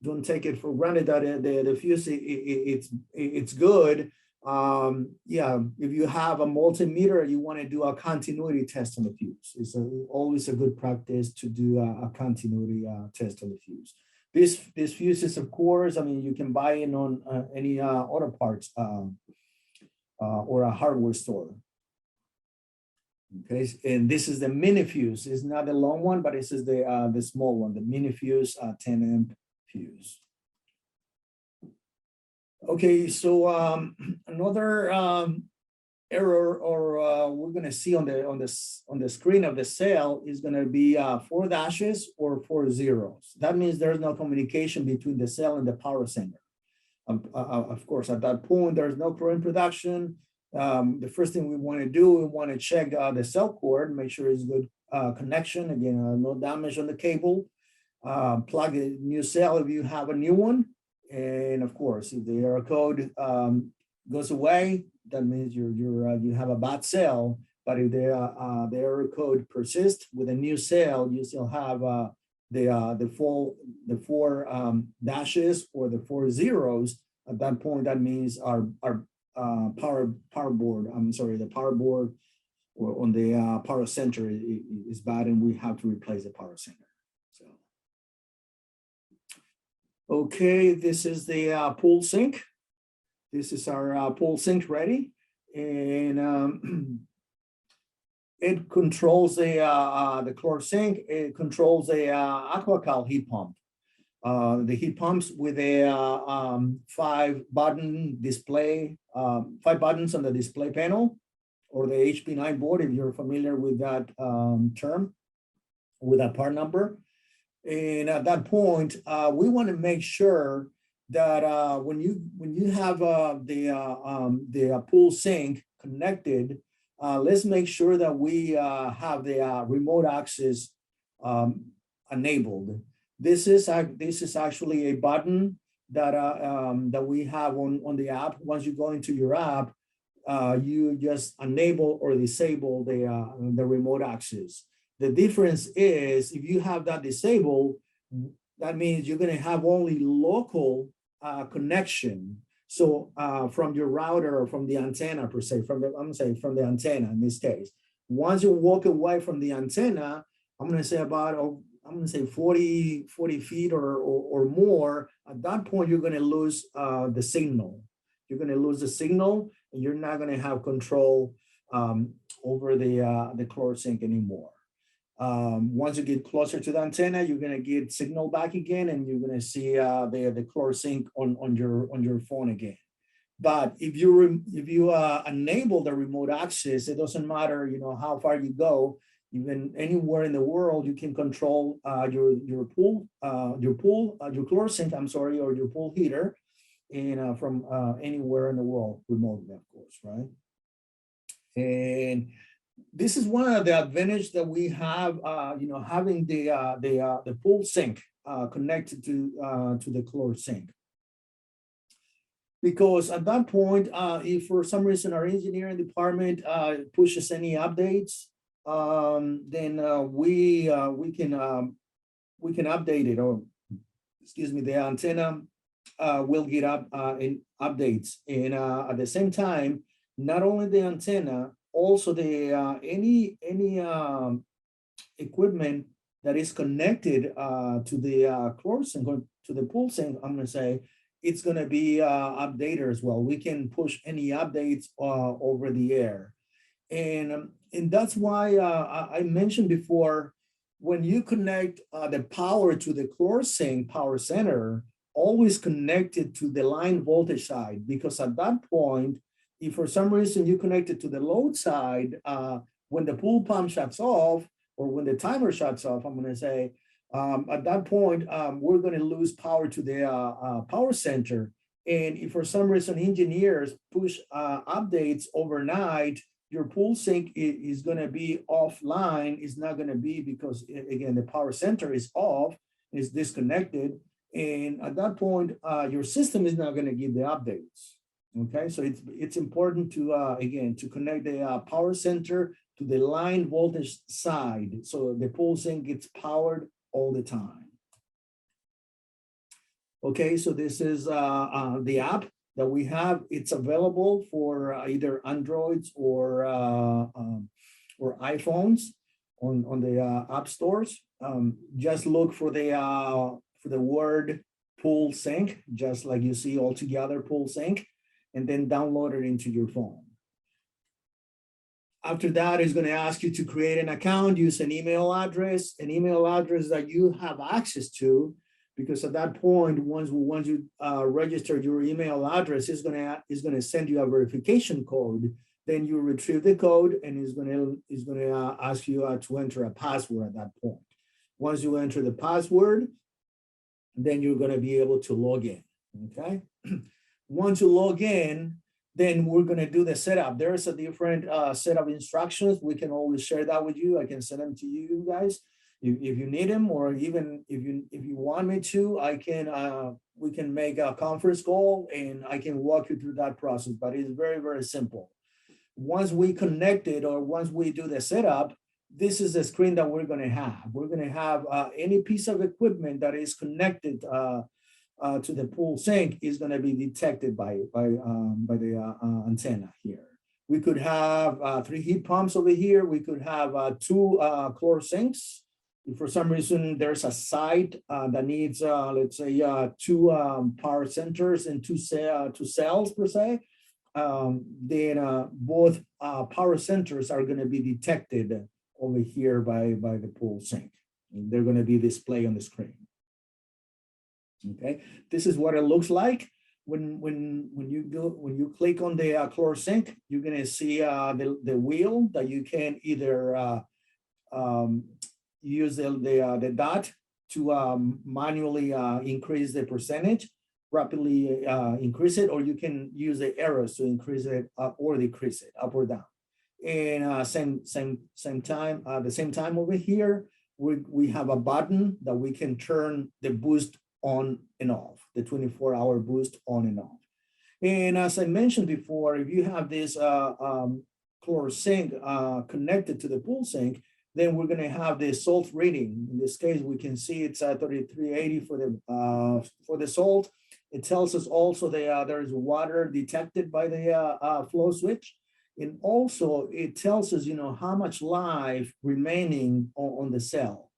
don't take it for granted that the fuse it's good. Yeah, if you have a multimeter, you want to do a continuity test on the fuse. It's always a good practice to do a continuity test on the fuse. This fuses, of course, I mean, you can buy it on any auto parts or a hardware store. Okay, and this is the mini fuse. It's not the long one, but this is the small one, the mini fuse, 10 amp fuse. Okay, so another error, or we're going to see on the screen of the cell is going to be 4 dashes or 4 zeros. That means there's no communication between the cell and the power center. Of course, at that point, there's no current production. The first thing we want to do, we want to check the cell cord, make sure it's good connection. Again, no damage on the cable. Plug a new cell if you have a new one. And of course, if the error code goes away, that means you have a bad cell. But if the error code persists with a new cell, you still have the 4 dashes or the 4 zeros. At that point, that means our power board. I'm sorry, the power board or on the power center is bad, and we have to replace the power center. So, okay, this is the pool sink. This is our pool sink ready, and it controls the ChlorSync. It controls the AquaCal heat pump. The heat pumps with a 5-button display, 5 buttons on the display panel, or the HP9 board, if you're familiar with that term, with that part number. And at that point, we want to make sure that when you have the pool sink connected, let's make sure that we have the remote access enabled. This is actually a button that we have on the app. Once you go into your app, you just enable or disable the remote access. The difference is if you have that disabled, that means you're going to have only local connection. So from your router or from the antenna per se, from the antenna in this case. Once you walk away from the antenna, I'm going to say about 40 feet or more. At that point, you're going to lose the signal. You're going to lose the signal, and you're not going to have control over the ChlorSync anymore. Once you get closer to the antenna, you're going to get signal back again, and you're going to see the ChlorSync on your phone again. But if you enable the remote access, it doesn't matter how far you go. Even anywhere in the world, you can control your ChlorSync, I'm sorry, or your pool heater, and from anywhere in the world remotely, of course, right? And this is one of the advantages that we have, having the pool sink connected to the ChlorSync. Because at that point, if for some reason our engineering department pushes any updates, then we can update it, or excuse me, the antenna will get in updates, and at the same time, not only the antenna, also the any equipment that is connected to the ChlorSync or to the pool sink, I'm going to say, it's going to be updated as well. We can push any updates over the air. And that's why I mentioned before, when you connect the power to the ChlorSync power center, always connect it to the line voltage side, because at that point, if for some reason you connect it to the load side, when the pool pump shuts off, or when the timer shuts off, I'm going to say, at that point, we're going to lose power to the power center. And if for some reason engineers push updates overnight, your pool sink is going to be offline. It's not going to be because, again, the power center is off, is disconnected. And at that point, your system is not going to give the updates. Okay, so it's important to, again, to connect the power center to the line voltage side. So the pool sink gets powered all the time. Okay, so this is the app that we have. It's available for either Androids or iPhones on the app stores. Just look for the word pool sync, just like you see all together pool sync, and then download it into your phone. After that, it's going to ask you to create an account, use an email address that you have access to, because at that point, once you register your email address, it's going to send you a verification code. Then you retrieve the code, and it's going to ask you to enter a password at that point. Once you enter the password, then you're going to be able to log in. Okay. Once you log in, then we're going to do the setup. There's a different set of instructions. We can always share that with you. I can send them to you guys if you need them, or even if you want me to, I can we can make a conference call and I can walk you through that process. But it's very, very simple. Once we connect it, or once we do the setup, this is the screen that we're going to have. We're going to have any piece of equipment that is connected to the pool sink is going to be detected by the antenna here. We could have 3 heat pumps over here. We could have 2 ChlorSyncs. If for some reason there's a site that needs, let's say, 2 power centers and 2 cells per se, then both power centers are going to be detected over here by the pool sink. And they're going to be displayed on the screen. Okay, this is what it looks like when you click on the ChlorSync. You're going to see the wheel that you can either use the dot to manually increase the percentage, rapidly increase it, or you can use the arrows to increase it or decrease it, up or down. And same time, at the same time over here, we have a button that we can turn the boost on and off, the 24-hour boost on and off. And as I mentioned before, if you have this ChlorSync connected to the pool sink, then we're going to have the salt reading. In this case, we can see it's at 3380 for the salt. It tells us also there is water detected by the flow switch. And also it tells us, how much life remaining on the cell,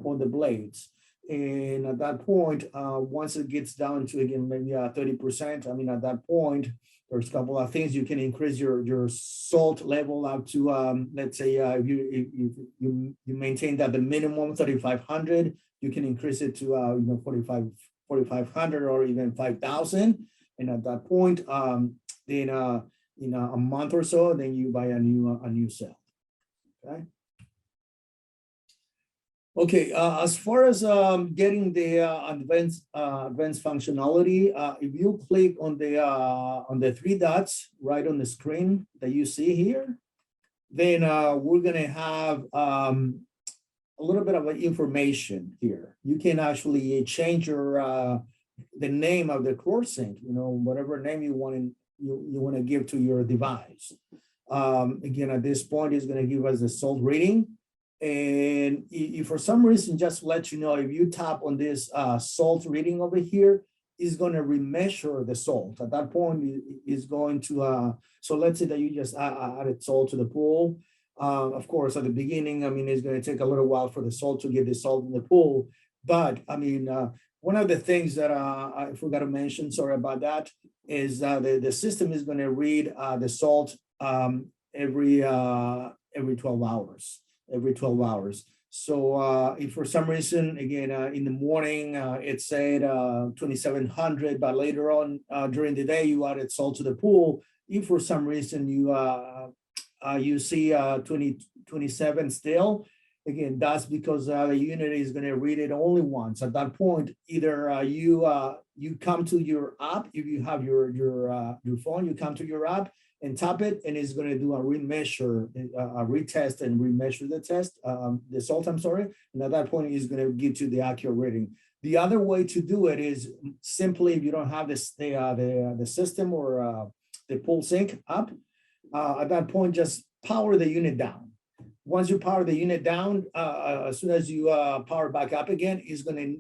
on the blades. And at that point, once it gets down to, again, maybe 30%, I mean, at that point, there's a couple of things. You can increase your salt level up to, let's say, if you maintain that the minimum 3,500, you can increase it to 4,500 or even 5,000. And at that point, then in a month or so, then you buy a new cell. Okay. Okay, as far as getting the advanced functionality, if you click on the 3 dots right on the screen that you see here, then we're gonna have a little bit of information here. You can actually change your the name of the ChlorSync, whatever name you want to give to your device. Again, at this point, it's going to give us the salt reading. And if for some reason, just to let you know, if you tap on this salt reading over here, it's going to remeasure the salt. At that point, it's going to, so let's say that you just added salt to the pool. Of course, at the beginning, I mean, it's going to take a little while for the salt to get the salt in the pool. But I mean, one of the things that I forgot to mention, sorry about that, is the system is going to read the salt every 12 hours. Every 12 hours. So if for some reason, again, in the morning, it said 2,700, but later on during the day, you added salt to the pool. If for some reason you see 27 still, Again, that's because the unit is going to read it only once. At that point, either you come to your app, if you have your phone, you come to your app and tap it, and it's going to do a remeasure, a retest and remeasure the test, the salt, I'm sorry. And at that point, it's going to give you the accurate reading. The other way to do it is simply, if you don't have this, the system or the ChlorSync app, at that point, just power the unit down. Once you power the unit down, as soon as you power back up again, it's going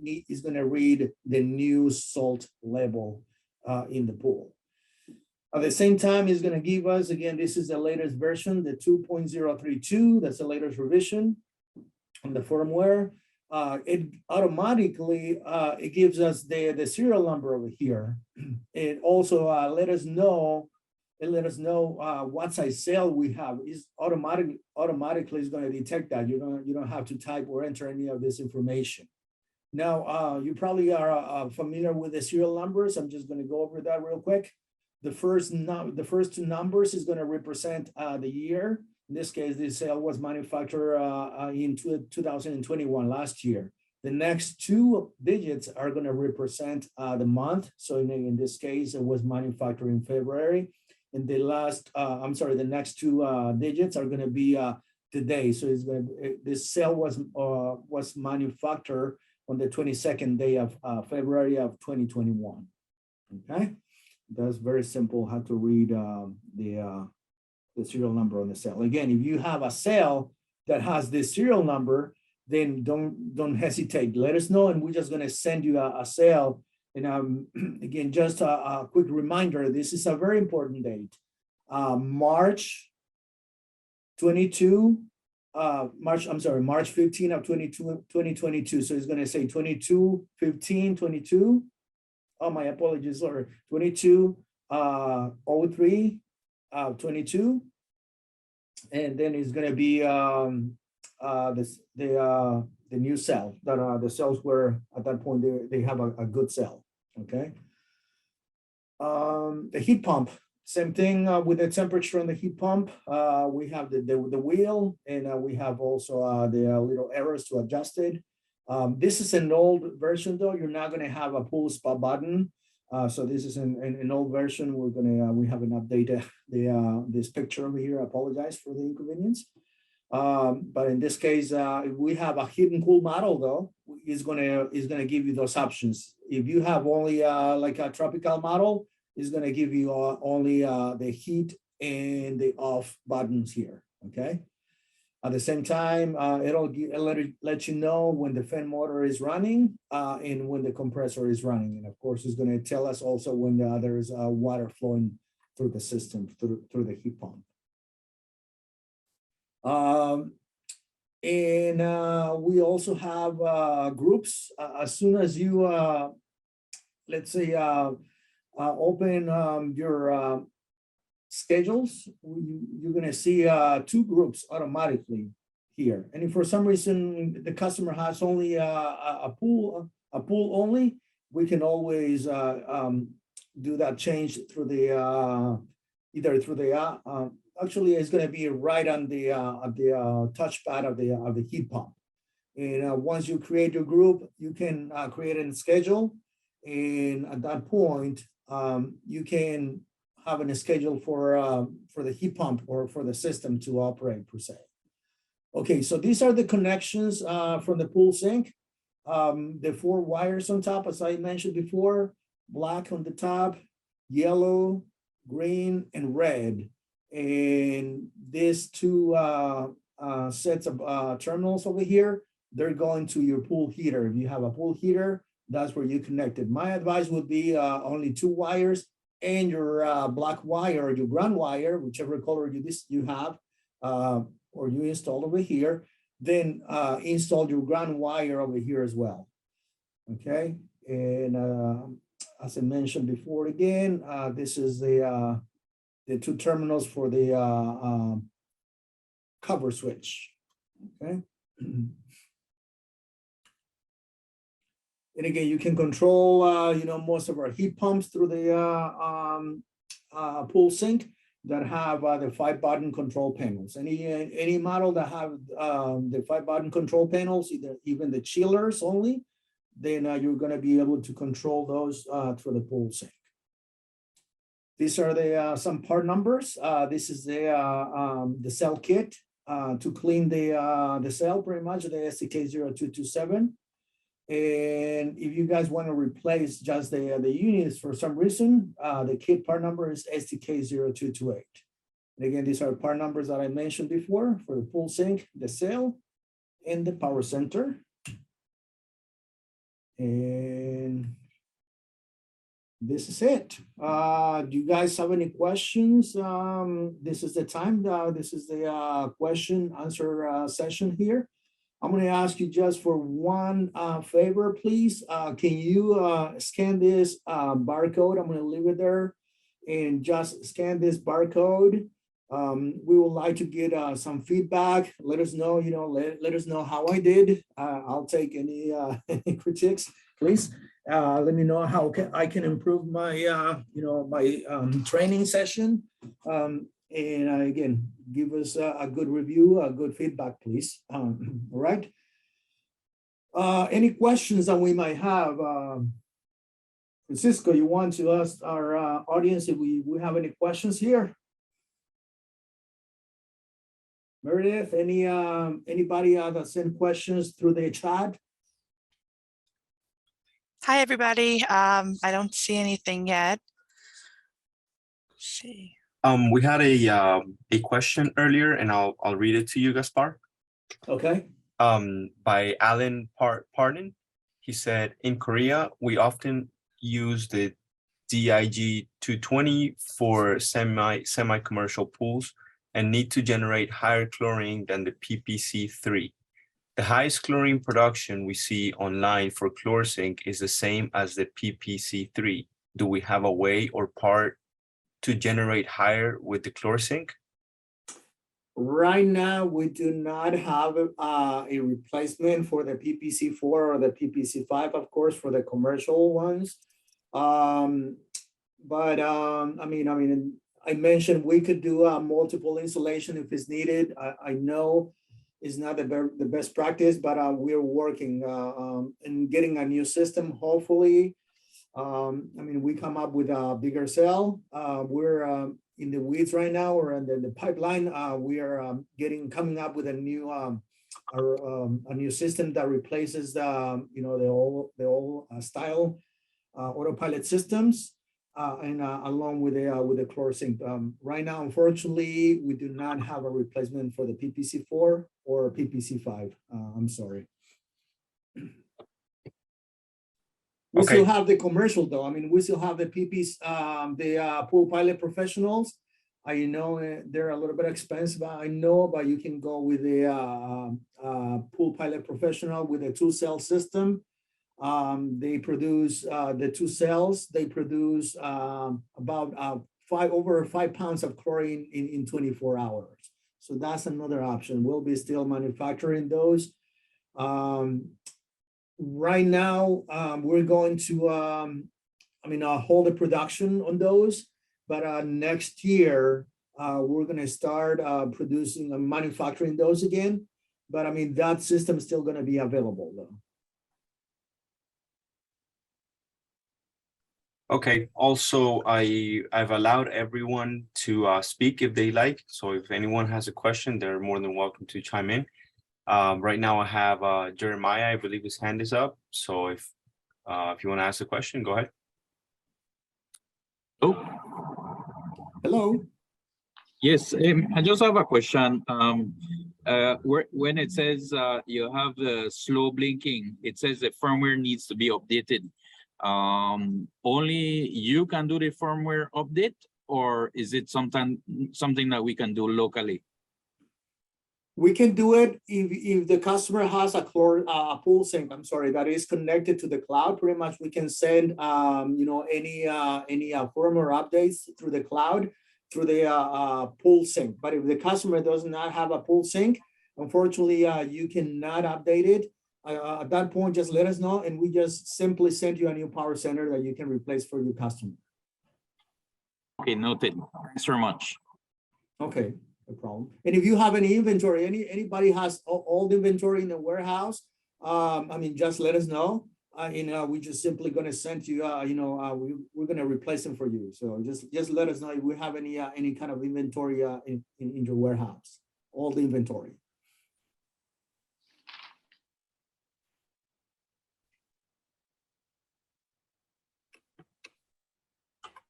to read the new salt level in the pool. At the same time, it's going to give us, again, this is the latest version, the 2.032. That's the latest revision on the firmware. It automatically it gives us the serial number over here. It also let us know what size cell we have. Is automatically is going to detect that. You don't have to type or enter any of this information. Now you probably are familiar with the serial numbers. I'm just going to go over that real quick. The first two numbers is going to represent the year. In this case, this cell was manufactured in 2021, last year. The next two digits are going to represent the month. So in this case, it was manufactured in February. And the last, the next two digits are going to be the day. So it's going to, this cell was manufactured on the 22nd day of February of 2021. Okay, that's very simple how to read the serial number on the cell. Again, if you have a cell that has this serial number, then don't hesitate. Let us know, and we're just going to send you a cell. And again, just a quick reminder, this is a very important date. March 15 of 2022. So it's going to say 22/15/22. Oh, my apologies, sorry. 22/03 22. And then it's going to be the new cell that the cells were at that point, they have a good cell. Okay. The heat pump, same thing with the temperature on the heat pump. We have the wheel, and we have also the little arrows to adjust it. This is an old version though. You're not going to have a pull spot button. So this is an old version. We haven't updated this picture over here. I apologize for the inconvenience. But in this case, if we have a heat and cool model though, it's gonna give you those options. If you have only like a tropical model, it's gonna give you only the heat and the off buttons here. Okay. At the same time, it'll let you know when the fan motor is running and when the compressor is running. And of course, it's going to tell us also when there is water flowing through the system, through the heat pump. We also have groups. As soon as you, let's say, open your schedules, you're going to see two groups automatically here. And if for some reason the customer has only a pool only, we can always do that change through the either through the actually it's going to be right on the touchpad of the heat pump. And once you create your group, you can create a schedule, and at that point you can have a schedule for the heat pump or for the system to operate per se. Okay, so these are the connections from the ChlorSync. The 4 wires on top, as I mentioned before, black on the top, yellow, green, and red. And these 2 sets of terminals over here, they're going to your pool heater. If you have a pool heater, that's where you connect it. My advice would be only 2 wires, and your black wire or your ground wire, whichever color you have or you install over here, then install your ground wire over here as well. Okay, and as I mentioned before, again, this is the 2 terminals for the cover switch. Okay. And again, you can control, most of our heat pumps through the ChlorSync. that have the 5-button control panels. Any model that have the 5-button control panels, even the chillers only, then you're going to be able to control those through the pool sink. These are the some part numbers. This is the cell kit to clean the cell, pretty much the STK0227. And if you guys want to replace just the units for some reason, the kit part number is STK0228. And again, these are part numbers that I mentioned before for the pool sink, the cell, and the power center. And this is it. Do you guys have any questions? This is the time. This is the question answer session here. I'm going to ask you just for one favor, please. Can you scan this barcode? I'm going to leave it there and just scan this barcode. We would like to get some feedback. Let us know, let us know how I did. I'll take any critiques, please. Let me know how I can improve my, my training session. And again, give us a good review, a good feedback, please. All right. Any questions that we might have? Francisco, you want to ask our audience if we have any questions here? Meredith, anybody that sent questions through the chat? Hi, everybody. I don't see anything yet. Let's see. We had a question earlier, and I'll read it to you, Gaspar. Okay. By Alan Pardon. He said, in Korea, we often use the DIG 220 for semi-commercial pools and need to generate higher chlorine than the PPC 3. The highest chlorine production we see online for ChlorSync is the same as the PPC 3. Do we have a way or part to generate higher with the ChlorSync? Right now, we do not have a replacement for the PPC 4 or the PPC 5, of course, for the commercial ones. I mentioned we could do multiple installation if it's needed. I know it's not the best practice, but we're working in getting a new system, hopefully. We come up with a bigger cell. We're in the weeds right now, or in the pipeline. We are coming up with a new a new system that replaces the old style AutoPilot systems, and along with the ChlorSync. Right now, unfortunately, we do not have a replacement for the PPC 4 or PPC 5. I'm sorry. We still have the commercial though. We still have the PPs, the Pool Pilot Professionals. I know they're a little bit expensive, but you can go with the Pool Pilot Professional with a 2-cell system. They produce the 2 cells. They produce about over 5 pounds of chlorine in 24 hours. So that's another option. We'll be still manufacturing those. Right now, we're going to, hold the production on those, but next year, we're going to start producing and manufacturing those again. But that system is still going to be available though. Okay. Also, I've allowed everyone to speak if they like. So if anyone has a question, they're more than welcome to chime in. Right now I have Jeremiah, I believe his hand is up. So if you want to ask a question, go ahead. Oh, hello. Yes, I just have a question. When it says you have the slow blinking, it says the firmware needs to be updated. Only you can do the firmware update, or is it something that we can do locally? We can do it if the customer has a pool sink, that is connected to the cloud. Pretty much we can send any firmware updates through the cloud, through the pool sink. But if the customer does not have a pool sink, unfortunately, you cannot update it. At that point, just let us know, and we just simply send you a new power center that you can replace for your customer. Okay, noted. Thanks very much. Okay, no problem. And if you have any inventory, anybody has all the inventory in the warehouse, I mean, just let us know. We just simply gonna send you, we're gonna replace them for you. So just let us know if we have any kind of inventory in your warehouse, all the inventory.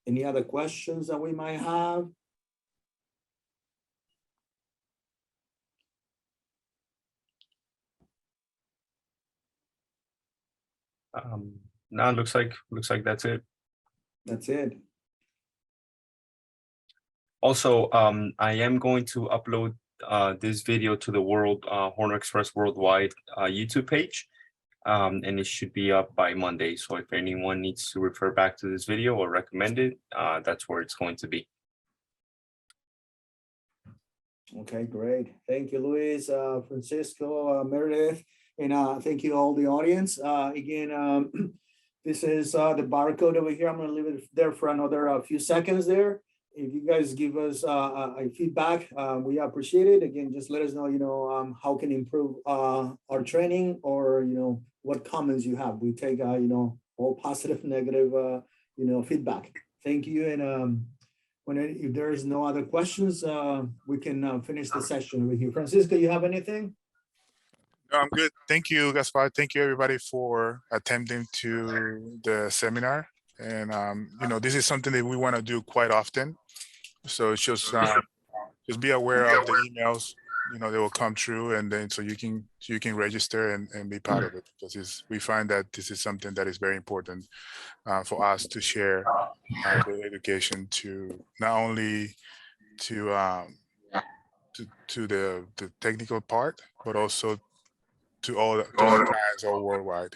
Any other questions that we might have? No, looks like that's it. That's it. Also, I am going to upload this video to the Horner Express Worldwide YouTube page, and it should be up by Monday. So if anyone needs to refer back to this video or recommend it, that's where it's going to be. Okay, great. Thank you, Luis, Francisco, Meredith, and thank you all the audience. Again, this is the barcode over here. I'm going to leave it there for another few seconds there. If you guys give us a feedback, we appreciate it. Again, just let us know, how can improve our training, or what comments you have. We take all positive, negative, feedback. Thank you, and if there is no other questions, we can finish the session with you. Francisco, you have anything? No, I'm good. Thank you, Gaspar. Thank you, everybody, for attending to the seminar. And this is something that we want to do quite often. So it's just be aware of the emails, they will come through, and then so you can register and be part of it, because we find that this is something that is very important for us to share the education to not only to the technical part, but also to all the clients all worldwide.